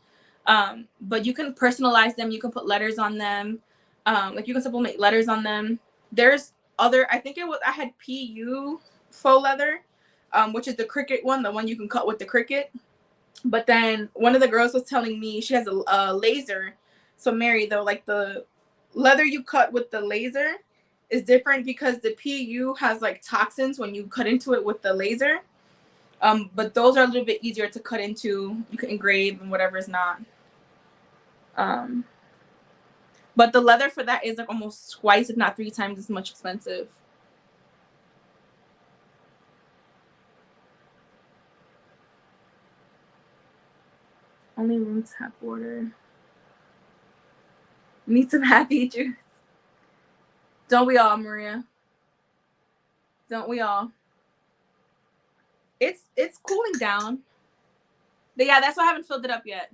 But you can personalize them. You can put letters on them. Like you can sublimate letters on them. There's other, I think I had PU faux leather, which is the Cricut one, the one you can cut with the Cricut. But then one of the girls was telling me she has a laser. So Mary, though, like the leather you cut with the laser is different because the PU has like toxins when you cut into it with the laser. But those are a little bit easier to cut into. You can engrave and whatever is not. But the leather for that is like almost twice, if not 3 times as much expensive. Only room tap water. Need some happy juice. Don't we all, Maria? Don't we all? It's cooling down. But yeah, that's why I haven't filled it up yet.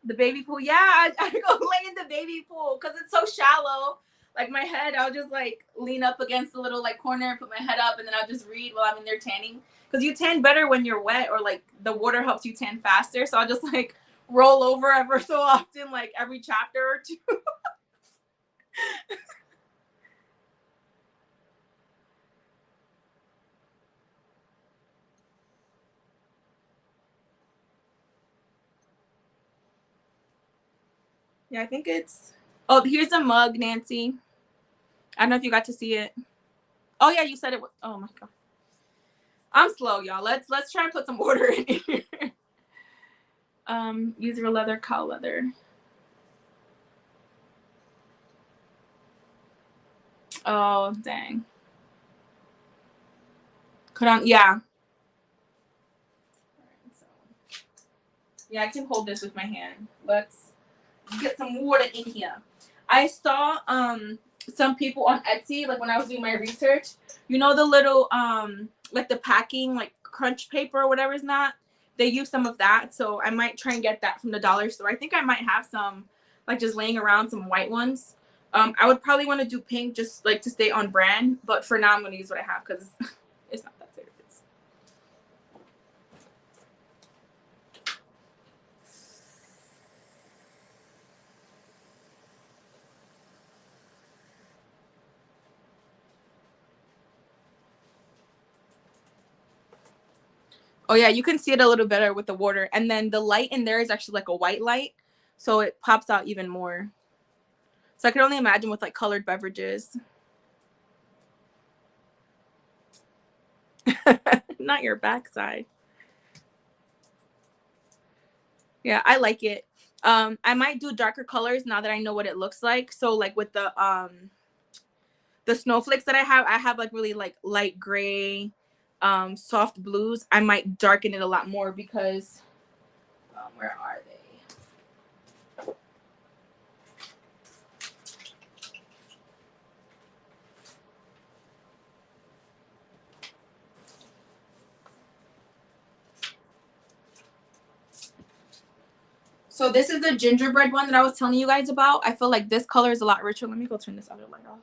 The baby pool. Yeah, I go lay in the baby pool because it's so shallow. Like my head, I'll just like lean up against the little like corner and put my head up, and then I'll just read while I'm in there tanning. Because you tan better when you're wet, or like the water helps you tan faster. So I'll just like roll over ever so often, like every chapter or two. Yeah, I think it's. Oh, here's a mug, Nancy. I don't know if you got to see it. Oh yeah, you said it was. Oh my god, I'm slow, y'all. Let's try and put some order in here. Use real leather, cow leather. Oh dang. Put on, yeah. Yeah, I can hold this with my hand. Let's get some water in here. I saw some people on Etsy, like when I was doing my research, you know the little like the packing like crunch paper or whatever is not. They use some of that, so I might try and get that from the dollar store. I think I might have some like just laying around, some white ones. I would probably want to do pink just like to stay on brand, but for now I'm gonna use what I have because it's not that serious. Oh yeah, you can see it a little better with the water. And then the light in there is actually like a white light. So it pops out even more. So I can only imagine with like colored beverages. Not your backside. Yeah, I like it. I might do darker colors now that I know what it looks like. So like with the snowflakes that I have like really like light gray, soft blues. I might darken it a lot more because where are they? So this is the gingerbread one that I was telling you guys about. I feel like this color is a lot richer. Let me go turn this other light off.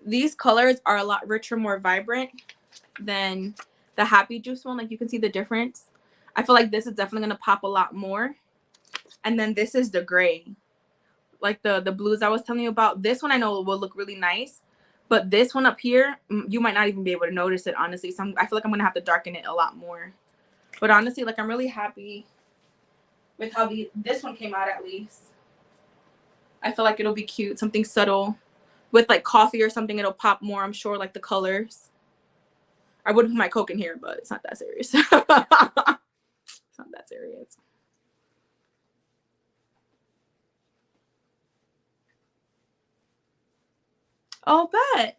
These colors are a lot richer, more vibrant than the Happy Juice one. Like you can see the difference. I feel like this is definitely going to pop a lot more. And then this is the gray. Like the blues I was telling you about. This one I know will look really nice. But this one up here, you might not even be able to notice it, honestly. So I feel like I'm going to have to darken it a lot more. But honestly, like I'm really happy with how this one came out at least. I feel like it'll be cute. Something subtle. With like coffee or something, it'll pop more, I'm sure, like the colors. I would put my Coke in here, but it's not that serious. It's not that serious. Oh, bet.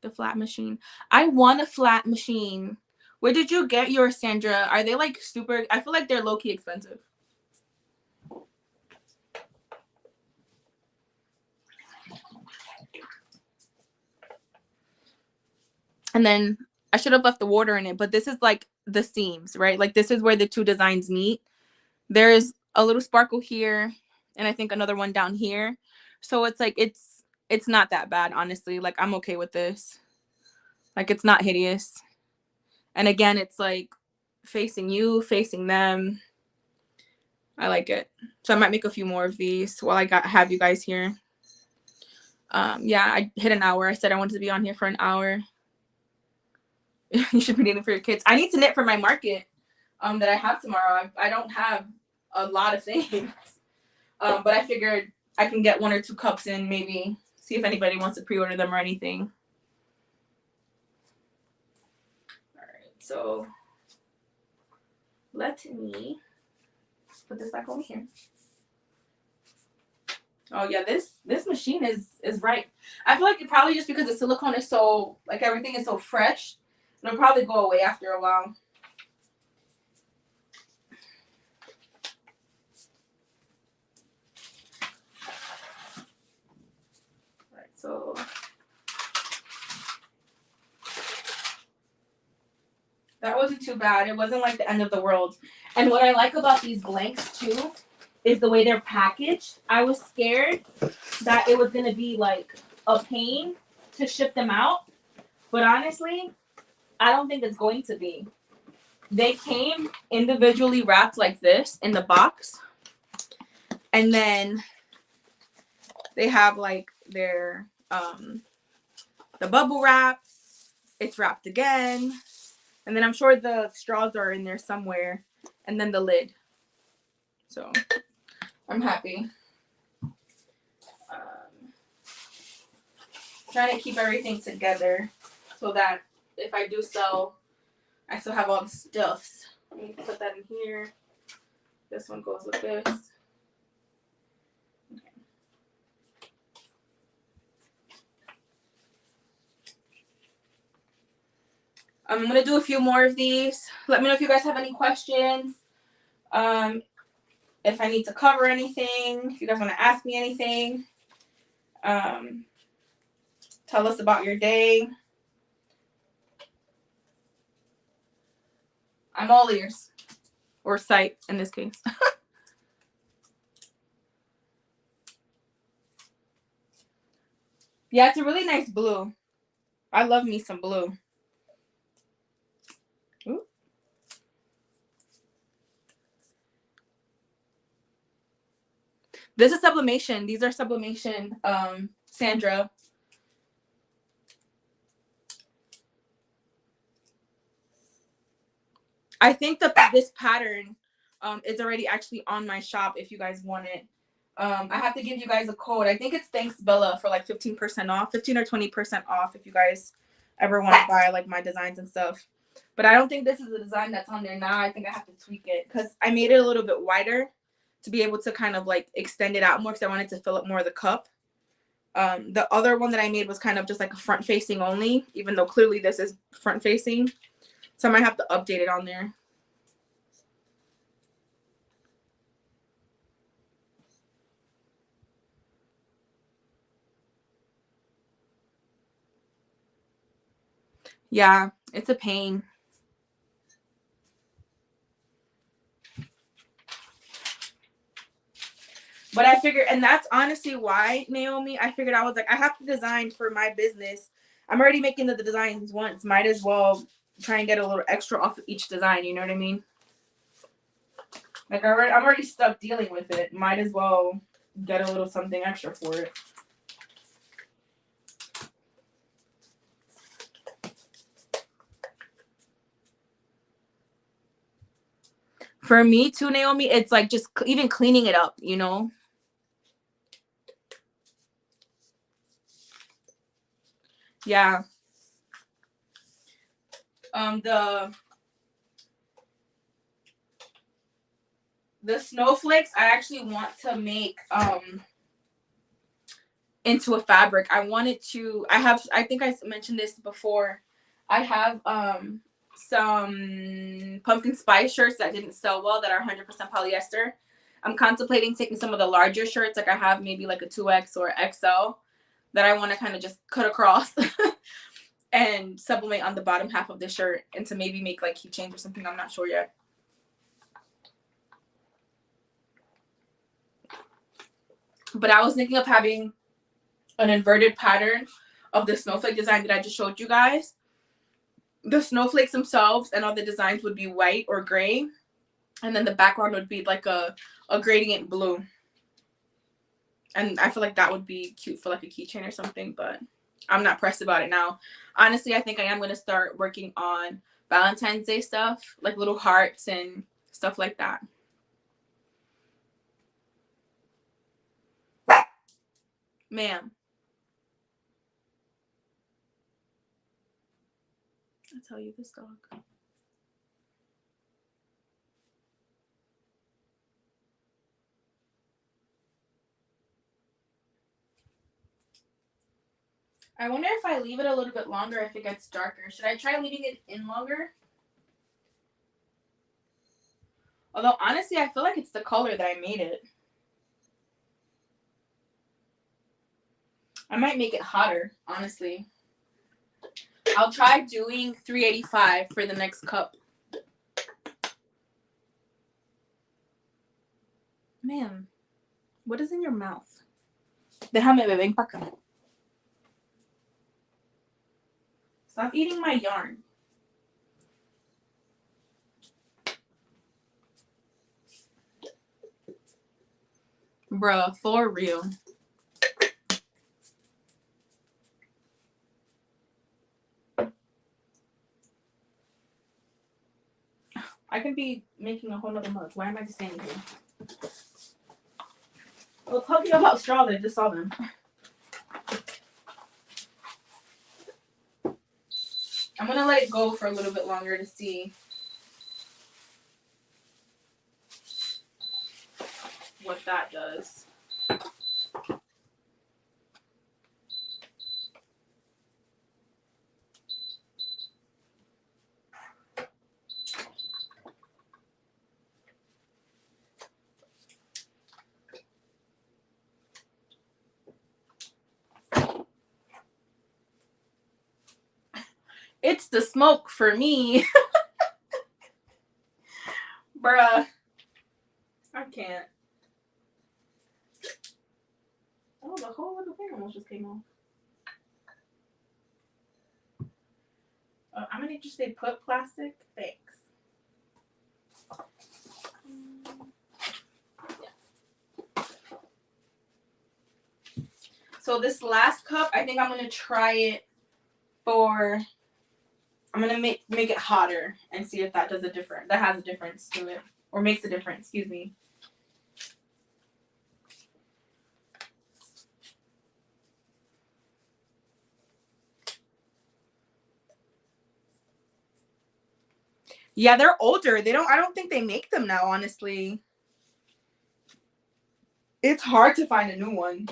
The flat machine. I want a flat machine. Where did you get yours, Sandra? Are they like super? I feel like they're low-key expensive. And then I should have left the water in it, but this is like the seams, right? Like this is where the two designs meet. There's a little sparkle here, and I think another one down here. So it's like it's not that bad, honestly. Like I'm okay with this. Like it's not hideous. And again, it's like facing you, facing them. I like it. So I might make a few more of these while I have you guys here. Yeah, I hit an hour. I said I wanted to be on here for an hour. You should be knitting for your kids. I need to knit for my market that I have tomorrow. I don't have a lot of things. But I figured I can get 1 or 2 cups in, maybe see if anybody wants to pre-order them or anything. All right, so let me put this back over here. Oh yeah, this machine is right. I feel like it probably just because the silicone is so like everything is so fresh, it'll probably go away after a while. All right, so that wasn't too bad. It wasn't like the end of the world. And what I like about these blanks too is the way they're packaged. I was scared that it was gonna be like a pain to ship them out, but honestly, I don't think it's going to be. They came individually wrapped like this in the box. And then they have like their the bubble wrap. It's wrapped again. And then I'm sure the straws are in there somewhere. And then the lid. So I'm happy. Trying to keep everything together so that if I do sell, I still have all the stuffs. Let me put that in here. This one goes with this. Okay. I'm gonna do a few more of these. Let me know if you guys have any questions. If I need to cover anything, if you guys want to ask me anything. Tell us about your day. I'm all ears. Or sight in this case. Yeah, it's a really nice blue. I love me some blue. Ooh. This is sublimation. These are sublimation, Sandra. I think that this pattern is already actually on my shop if you guys want it. I have to give you guys a code. I think it's Thanks Bella for like 15% off, 15 or 20% off if you guys ever want to buy like my designs and stuff. But I don't think this is the design that's on there now. I think I have to tweak it because I made it a little bit wider to be able to kind of like extend it out more because I wanted to fill up more of the cup. The other one that I made was kind of just like a front facing only, even though clearly this is front facing. So I might have to update it on there. Yeah, it's a pain. But I figured, and that's honestly why, Naomi, I figured I was like, I have to design for my business. I'm already making the designs once. Might as well try and get a little extra off of each design. You know what I mean? Like, I'm already stuck dealing with it. Might as well get a little something extra for it. For me too, Naomi, it's like just even cleaning it up, you know? Yeah. The snowflakes I actually want to make into a fabric. I think I mentioned this before. I have some pumpkin spice shirts that didn't sell well that are 100% polyester. I'm contemplating taking some of the larger shirts, like I have maybe like a 2X or XL that I want to kind of just cut across and sublimate on the bottom half of the shirt and to maybe make like keychains or something. I'm not sure yet. But I was thinking of having an inverted pattern of the snowflake design that I just showed you guys. The snowflakes themselves and all the designs would be white or gray. And then the background would be like a gradient blue. And I feel like that would be cute for like a keychain or something, but I'm not pressed about it now. Honestly, I think I am going to start working on Valentine's Day stuff, like little hearts and stuff like that. Ma'am. I'll tell you this dog. I wonder if I leave it a little bit longer if it gets darker. Should I try leaving it in longer? Although, honestly, I feel like it's the color that I made it. I might make it hotter, honestly. I'll try doing 385 for the next cup. Ma'am, what is in your mouth? Déjame ver, ven pa' acá. Stop eating my yarn. Bruh, for real. I can be making a whole nother mug. Why am I just standing here? Well, talking about straws, I just saw them. I'm gonna let it go for a little bit longer to see what that does. It's the smoke for me. Bruh. I can't. Oh, the whole other thing almost just came off. I'm gonna just say put plastic. Thanks. Yeah. So this last cup, I think I'm gonna try it for. I'm gonna make it hotter and see if that does a difference. That has a difference to it, or makes a difference. Excuse me. Yeah, they're older. They don't. I don't think they make them now. Honestly, it's hard to find a new one.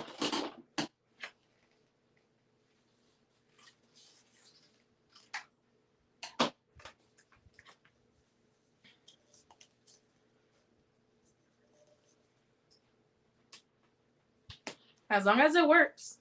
As long as it works.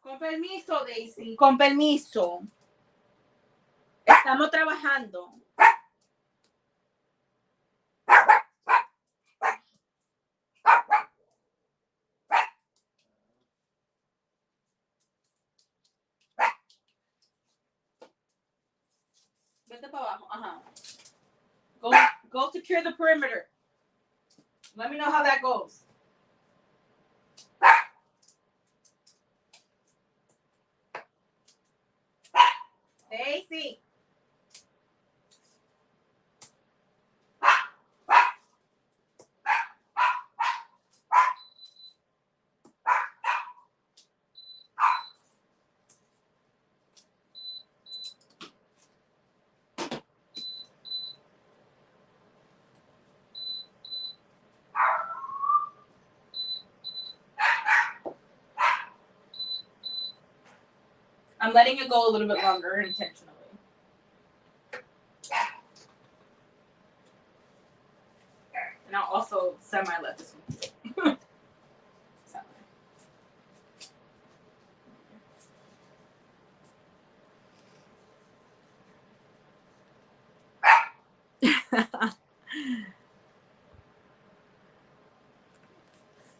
Con permiso, Daisy. Con permiso. Estamos trabajando. Vete para abajo. Ajá. Go secure the perimeter. Let me know how that goes. Daisy. I'm letting it go a little bit longer intentionally. And I'll also semi-let this one.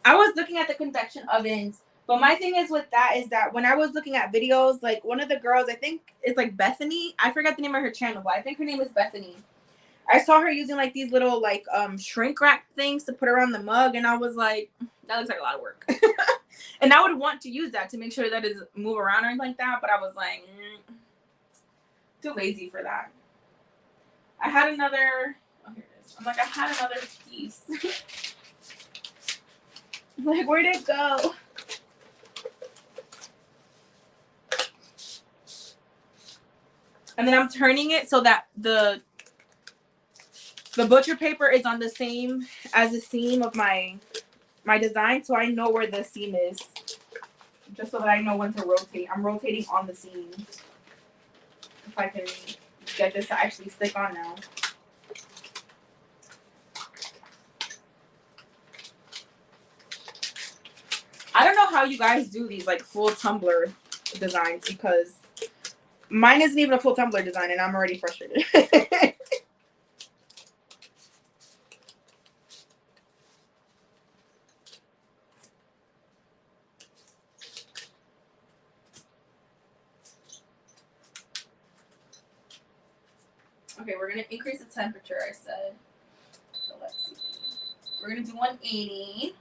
I was looking at the convection ovens, but my thing is with that is that when I was looking at videos, like one of the girls, I think it's like Bethany. I forgot the name of her channel, but I think her name is Bethany. I saw her using like these little like shrink wrap things to put around the mug, and I was like, that looks like a lot of work. And I would want to use that to make sure that it doesn't move around or anything like that, but I was like, too lazy for that. I had another. Oh, here it is. I'm like, I had another piece. Like, where'd it go? And then I'm turning it so that the butcher paper is on the same as the seam of my design, so I know where the seam is. Just so that I know when to rotate. I'm rotating on the seam. If I can get this to actually stick on now. I don't know how you guys do these like full tumbler designs, because Mine isn't even a full Tumblr design, and I'm already frustrated. Okay, we're gonna increase the temperature, I said. So let's see. We're gonna do 180.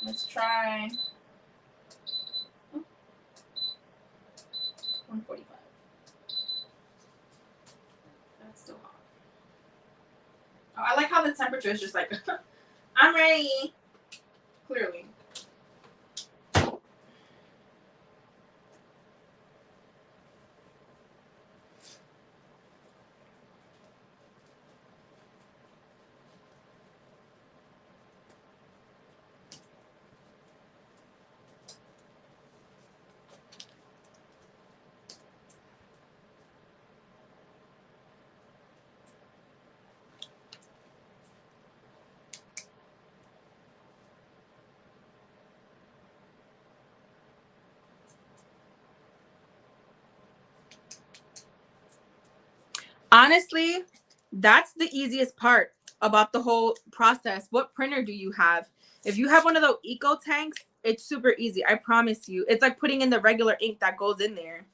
Let's try 145. That's still hot. Oh, I like how the temperature is just like, I'm ready. Clearly. Honestly, that's the easiest part about the whole process. What printer do you have? If you have one of those eco tanks, it's super easy. I promise you. It's like putting in the regular ink that goes in there.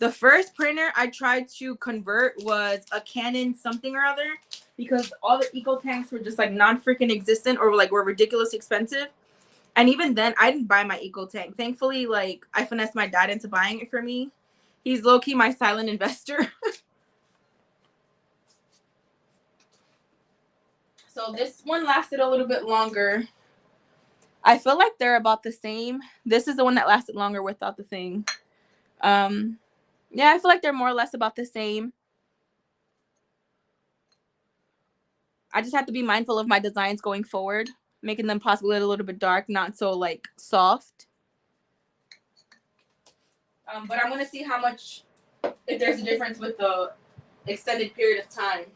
The first printer I tried to convert was a Canon something or other because all the eco tanks were just like non-freaking existent or like were ridiculously expensive. And even then, I didn't buy my eco tank. Thankfully, like I finessed my dad into buying it for me. He's low-key my silent investor. So this one lasted a little bit longer. I feel like they're about the same. This is the one that lasted longer without the thing. Yeah, I feel like they're more or less about the same. I just have to be mindful of my designs going forward, making them possibly a little bit dark, not so like soft. But I'm gonna see how much, if there's a difference with the extended period of time.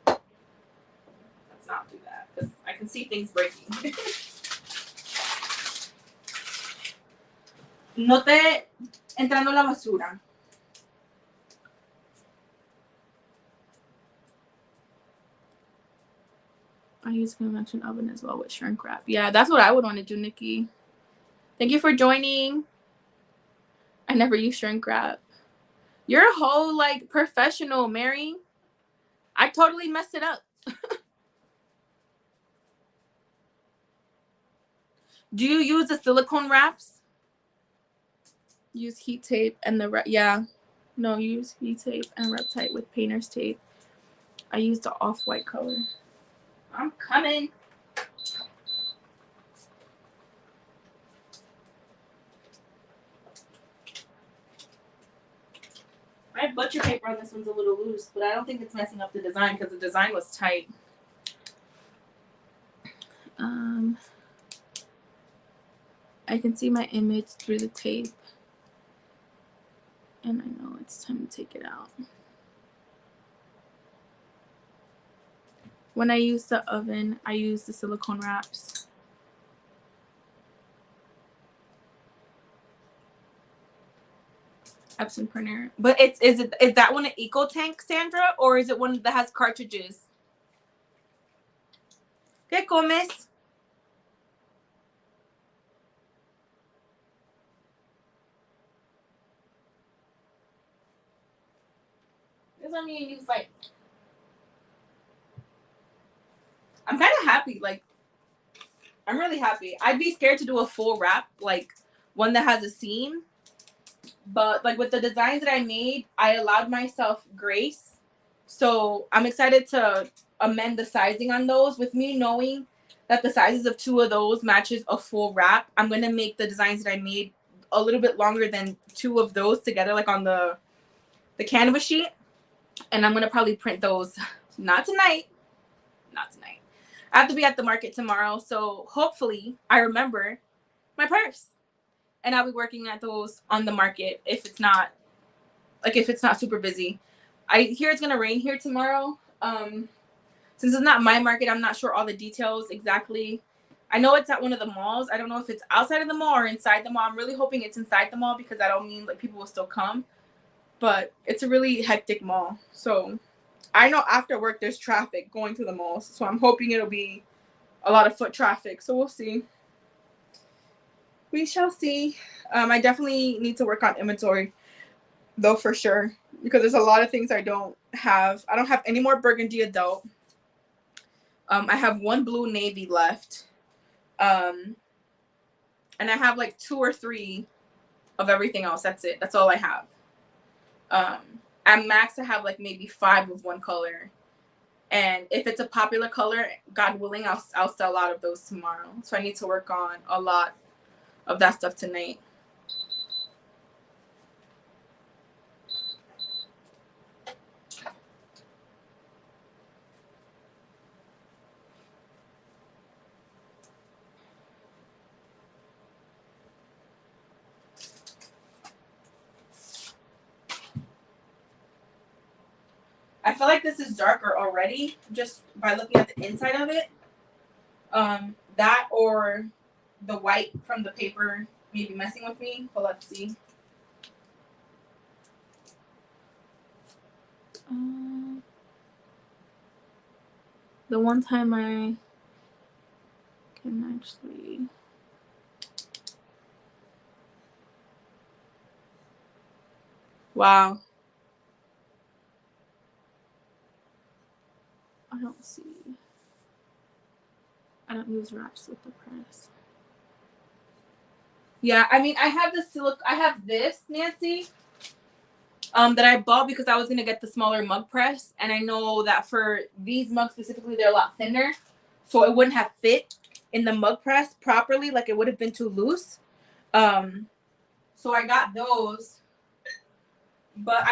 Let's not do that because I can see things breaking. No te entrando la basura. I use convection oven as well with shrink wrap. Yeah, that's what I would want to do, Nikki. Thank you for joining. I never use shrink wrap. You're a whole like professional, Mary. I totally messed it up. Do you use the silicone wraps? Use heat tape and the yeah. No, use heat tape and wrap tight with painter's tape. I used the off-white color. I'm coming. My butcher paper on this one's a little loose, but I don't think it's messing up the design because the design was tight. I can see my image through the tape. And I know it's time to take it out. When I use the oven, I use the silicone wraps. Epson printer. But is that one an eco tank, Sandra, or is it one that has cartridges? ¿Qué comes? This I mean use like I'm kind of happy. Like I'm really happy. I'd be scared to do a full wrap, like one that has a seam. But like with the designs that I made, I allowed myself grace. So I'm excited to amend the sizing on those. With me knowing that the sizes of 2 of those matches a full wrap, I'm going to make the designs that I made a little bit longer than 2 of those together, like on the canvas sheet. And I'm going to probably print those. Not tonight. Not tonight. I have to be at the market tomorrow. So hopefully I remember my purse. And I'll be working at those on the market if it's not super busy. I hear it's gonna rain here tomorrow. Since it's not my market, I'm not sure all the details exactly. I know it's at one of the malls. I don't know if it's outside of the mall or inside the mall. I'm really hoping it's inside the mall because I don't mean like people will still come. But it's a really hectic mall. So I know after work there's traffic going to the malls. So I'm hoping it'll be a lot of foot traffic. So we'll see. We shall see. I definitely need to work on inventory though, for sure, because there's a lot of things I don't have. I don't have any more burgundy adult. I have one blue navy left. And I have like 2 or 3 of everything else. That's it. That's all I have. At max, I have like maybe 5 of one color. And if it's a popular color, God willing, I'll sell out of those tomorrow. So I need to work on a lot of that stuff tonight. I feel like this is darker already just by looking at the inside of it. That or the white from the paper may be messing with me, but let's see. The one time I can actually... Wow. I don't see. I don't use wraps with the press. Yeah, I mean, I have this, Nancy, that I bought because I was going to get the smaller mug press. And I know that for these mugs specifically, they're a lot thinner. So it wouldn't have fit in the mug press properly. Like, it would have been too loose. So I got those. But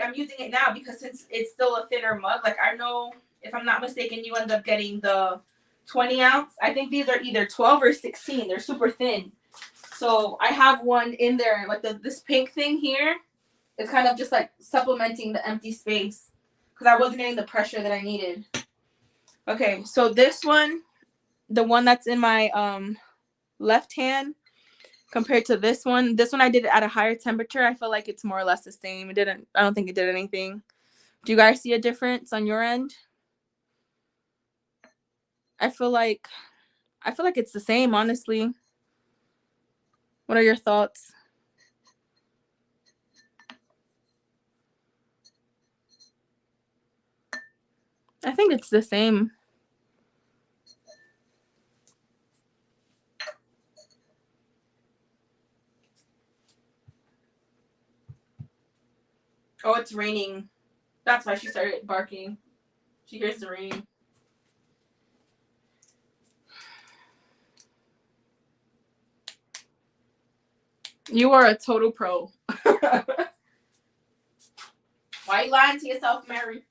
I'm using it now because since it's still a thinner mug, like I know, if I'm not mistaken, you end up getting the 20 ounce. I think these are either 12 or 16. They're super thin. So I have one in there, like this pink thing here. It's kind of just like supplementing the empty space because I wasn't getting the pressure that I needed. Okay, so this one, the one that's in my left hand compared to this one I did it at a higher temperature. I feel like it's more or less the same. I don't think it did anything. Do you guys see a difference on your end? I feel like it's the same, honestly. What are your thoughts? I think it's the same. Oh, it's raining. That's why she started barking. She hears the rain. You are a total pro. Why are you lying to yourself, Mary?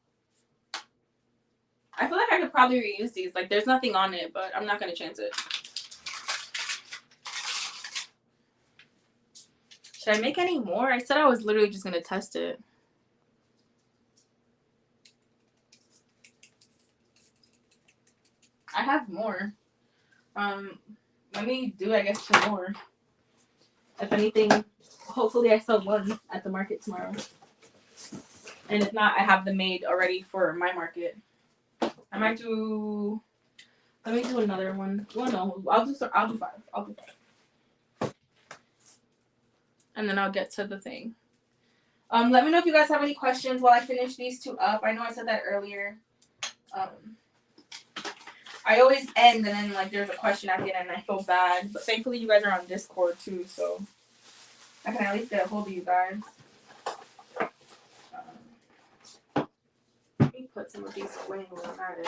I feel like I could probably reuse these. Like, there's nothing on it, but I'm not going to chance it. Should I make any more? I said I was literally just going to test it. I have more. Let me do, I guess, 2 more. If anything, hopefully I sell one at the market tomorrow. And if not, I have them made already for my market. I might do... Let me do another one. Well, no, I'll do 5. I'll do 5. And then I'll get to the thing. Let me know if you guys have any questions while I finish these 2 up. I know I said that earlier. I always end and then like there's a question at the end and I feel bad. But thankfully you guys are on Discord too, so I can at least get a hold of you guys. Let me put some of these away while I'm at it.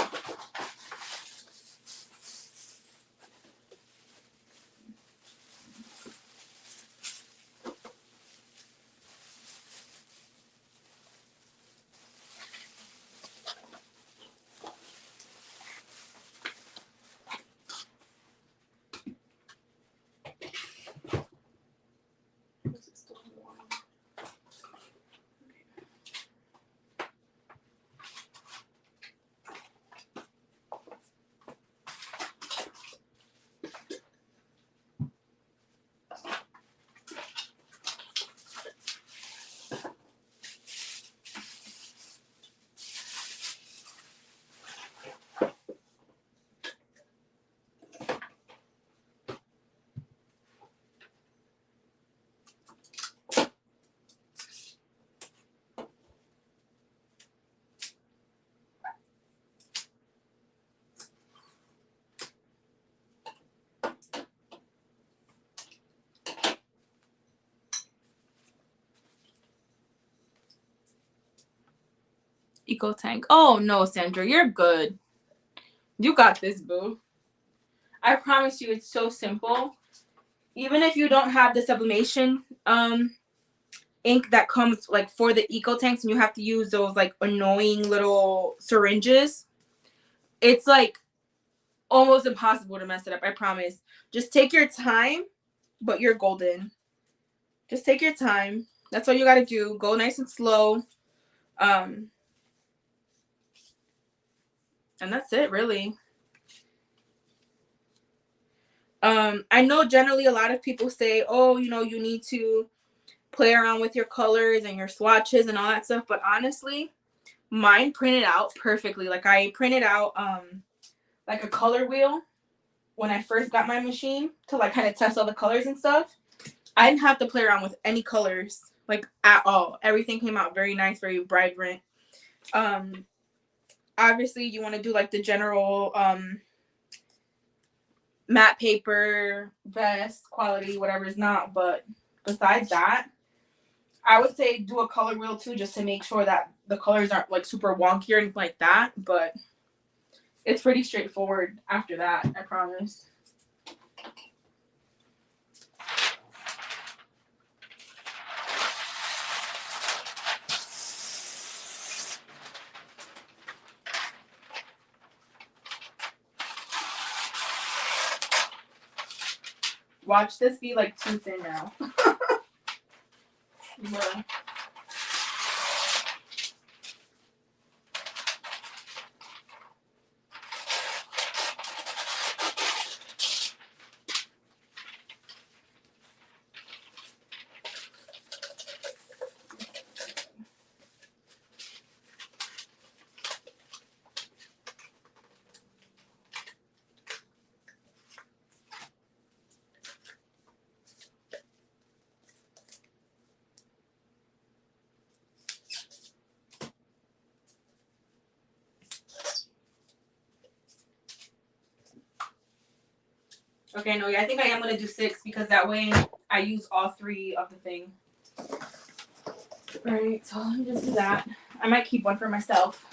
Eco Tank. Oh, no, Sandra. You're good. You got this, boo. I promise you, it's so simple. Even if you don't have the sublimation ink that comes like for the Eco Tanks and you have to use those like annoying little syringes, it's like almost impossible to mess it up. I promise. Just take your time, but you're golden. Just take your time. That's all you got to do. Go nice and slow. And that's it, really. I know generally a lot of people say, oh, you know, you need to play around with your colors and your swatches and all that stuff. But honestly, mine printed out perfectly. Like I printed out like a color wheel when I first got my machine to like kind of test all the colors and stuff. I didn't have to play around with any colors like at all. Everything came out very nice, very vibrant. Obviously you want to do like the general matte paper, vest quality, whatever is not. But besides that, I would say do a color wheel too, just to make sure that the colors aren't like super wonky or anything like that. But it's pretty straightforward after that, I promise. Watch this be like too thin now. Yeah. Okay, no, yeah, I think I am going to do 6 because that way I use all 3 of the thing. Alright, so let me just do that. I might keep one for myself.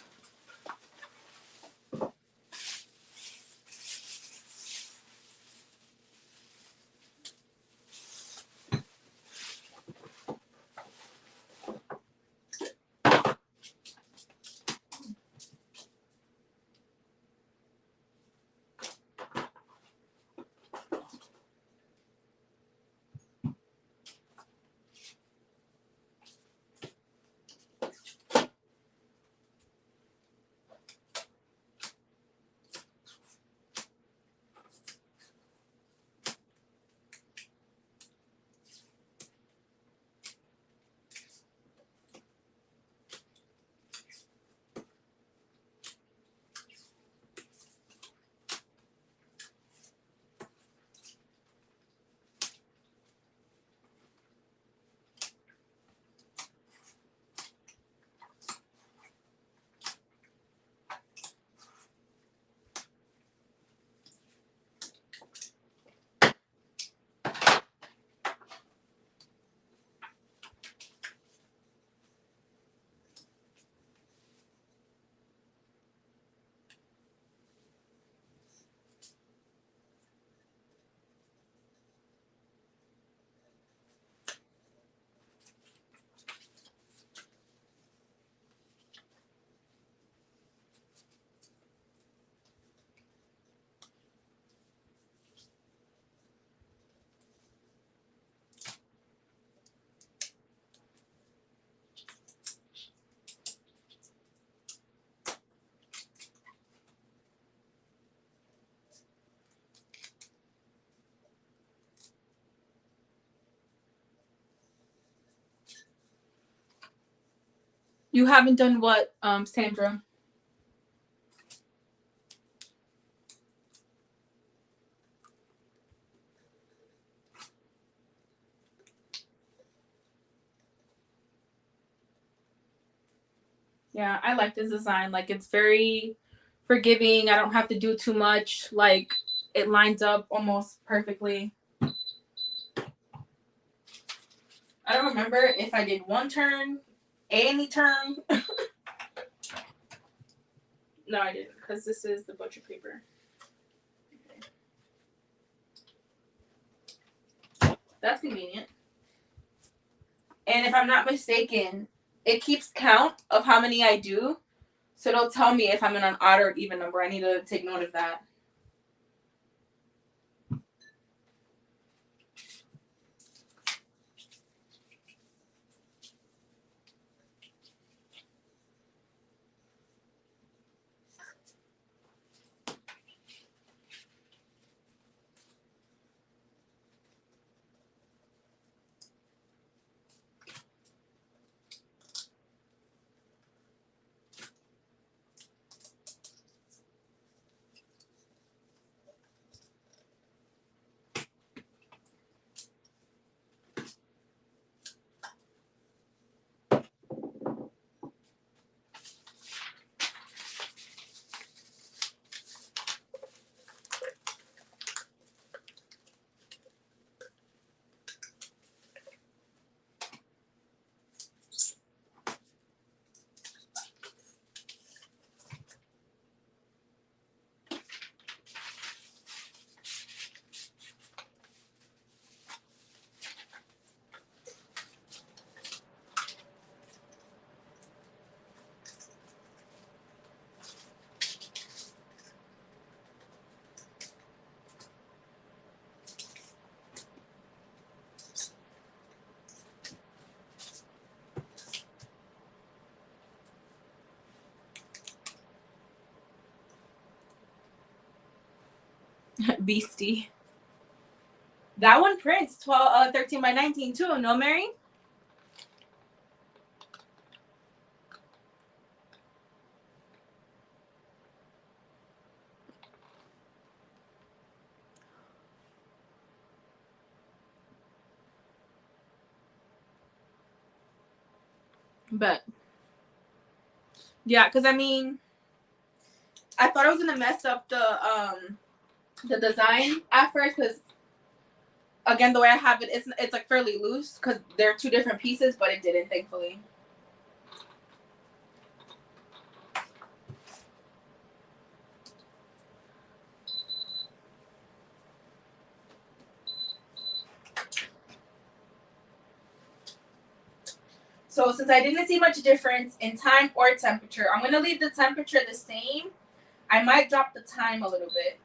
You haven't done what, Sandra? Yeah, I like this design. Like, it's very forgiving. I don't have to do too much. Like, it lines up almost perfectly. I don't remember if I did one turn, any turn. No, I didn't, because this is the butcher paper. Okay. That's convenient. And if I'm not mistaken, it keeps count of how many I do. So it'll tell me if I'm in an odd or even number. I need to take note of that. Beastie. That one prints 13 by 19 too. No, Mary? But yeah, because I mean, I thought I was gonna mess up the design at first, because again, the way I have it, it's like fairly loose because they're two different pieces, but it didn't, thankfully. So since I didn't see much difference in time or temperature, I'm gonna leave the temperature the same. I might drop the time a little bit.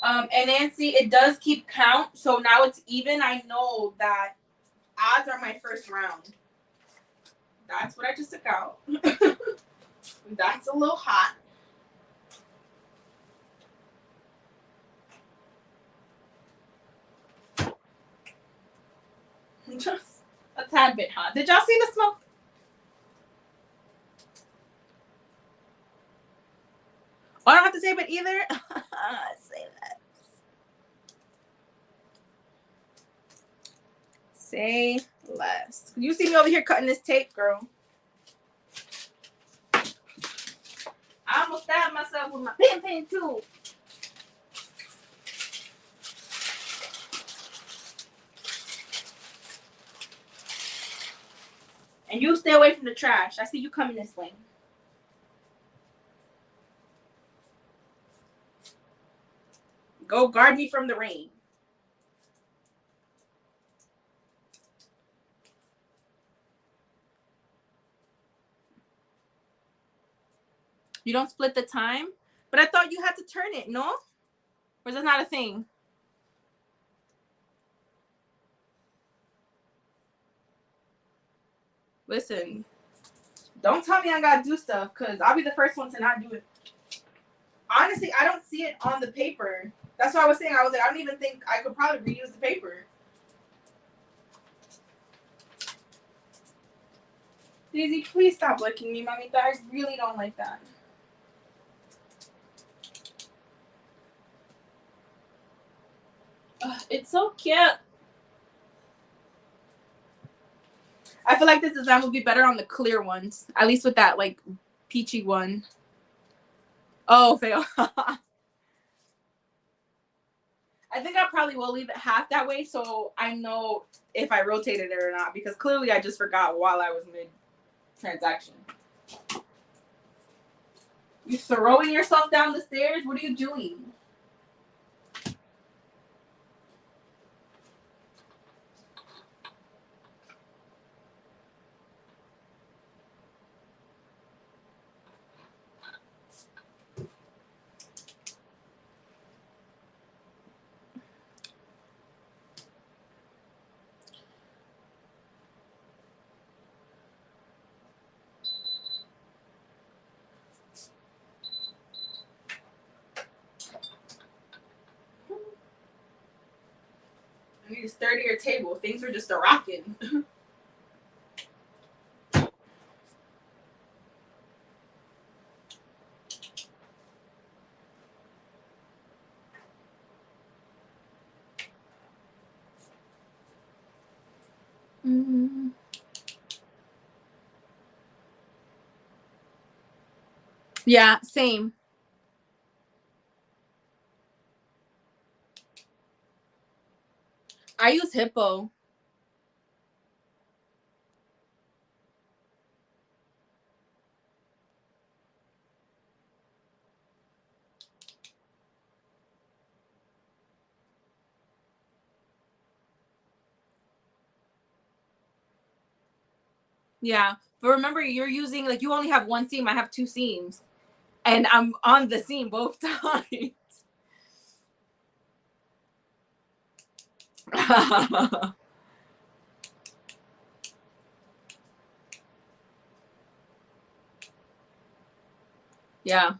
And Nancy, it does keep count, so now it's even. I know that odds are my first round. That's what I just took out. That's a little hot. Just a tad bit hot. Did y'all see the smoke? Oh, I don't have to say but either. Say less. Say less. You see me over here cutting this tape, girl. I almost stabbed myself with my pen too. And you stay away from the trash. I see you coming this way. Go guard me from the rain. You don't split the time? But I thought you had to turn it, no? Or is that not a thing? Listen, don't tell me I gotta do stuff, because I'll be the first one to not do it. Honestly, I don't see it on the paper. That's what I was saying. I was like, I don't even think I could probably reuse the paper. Daisy, please stop licking me, Mommy. I really don't like that. Ugh, it's so cute. I feel like this design would be better on the clear ones. At least with that, like, peachy one. Oh, fail. I think I probably will leave it half that way so I know if I rotated it or not. Because clearly I just forgot while I was mid-transaction. You throwing yourself down the stairs? What are you doing? I need to sturdy your table. Things are just a rocking. Mm-hmm. Yeah, same. I use Hippo. Yeah, but remember, you're using like you only have one seam. I have two seams, and I'm on the seam both times. Yeah,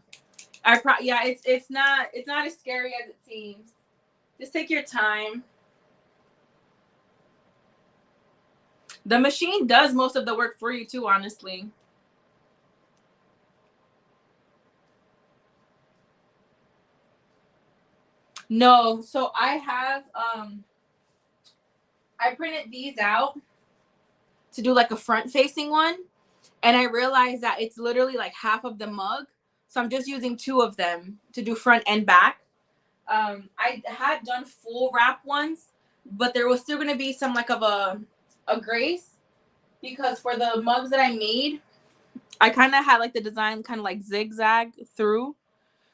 yeah. It's not as scary as it seems. Just take your time. The machine does most of the work for you too, honestly. No, so I printed these out to do like a front facing one, and I realized that it's literally like half of the mug. So I'm just using two of them to do front and back. I had done full wrap ones, but there was still gonna be some like of a grace because for the mugs that I made, I kind of had like the design kind of like zigzag through,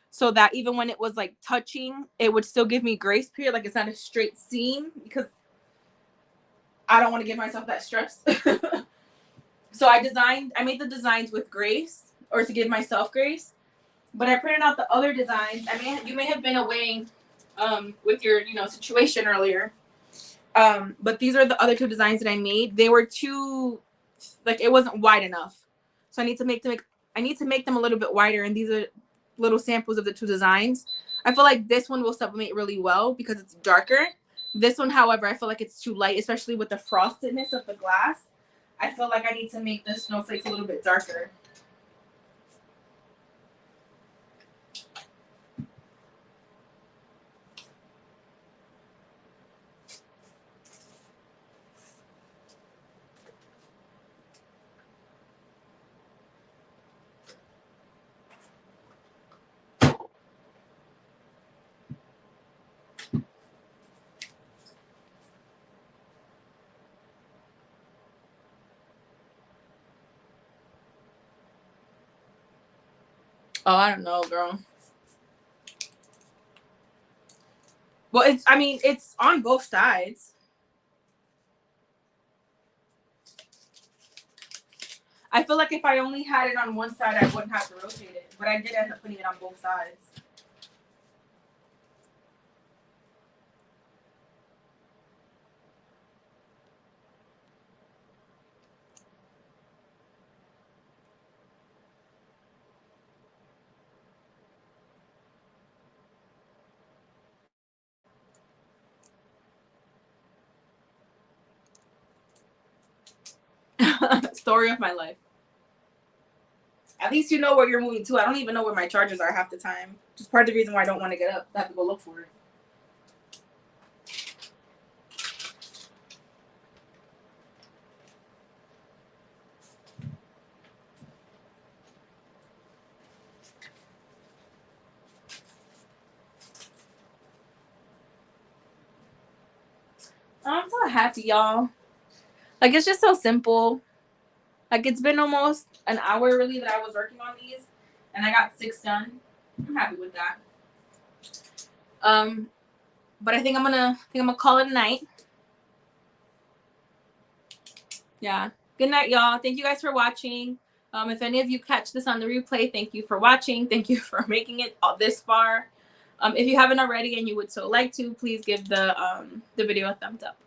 so that even when it was like touching, it would still give me grace period. Like it's not a straight seam because I don't want to give myself that stress. So I made the designs with grace or to give myself grace, but I printed out the other designs. You may have been away with your situation earlier. But these are the other two designs that I made. They were too like it wasn't wide enough, so I need to make them a little bit wider. And these are little samples of the two designs. I feel like this one will sublimate really well because it's darker. This one, however, I feel like it's too light, especially with the frostedness of the glass. I feel like I need to make the snowflakes a little bit darker. Oh, I don't know, girl. Well, it's on both sides. I feel like if I only had it on one side, I wouldn't have to rotate it. But I did end up putting it on both sides. Story of my life. At least you know where you're moving to. I don't even know where my chargers are half the time. Just part of the reason why I don't want to get up. I have to go look for it. I'm so happy, y'all. Like, it's just so simple. Like, it's been almost an hour, really, that I was working on these. and I got 6 done. I'm happy with that. But I think I'm gonna call it a night. Yeah. Good night, y'all. Thank you guys for watching. If any of you catch this on the replay, thank you for watching. Thank you for making it this far. If you haven't already and you would so like to, please give the video a thumbs up.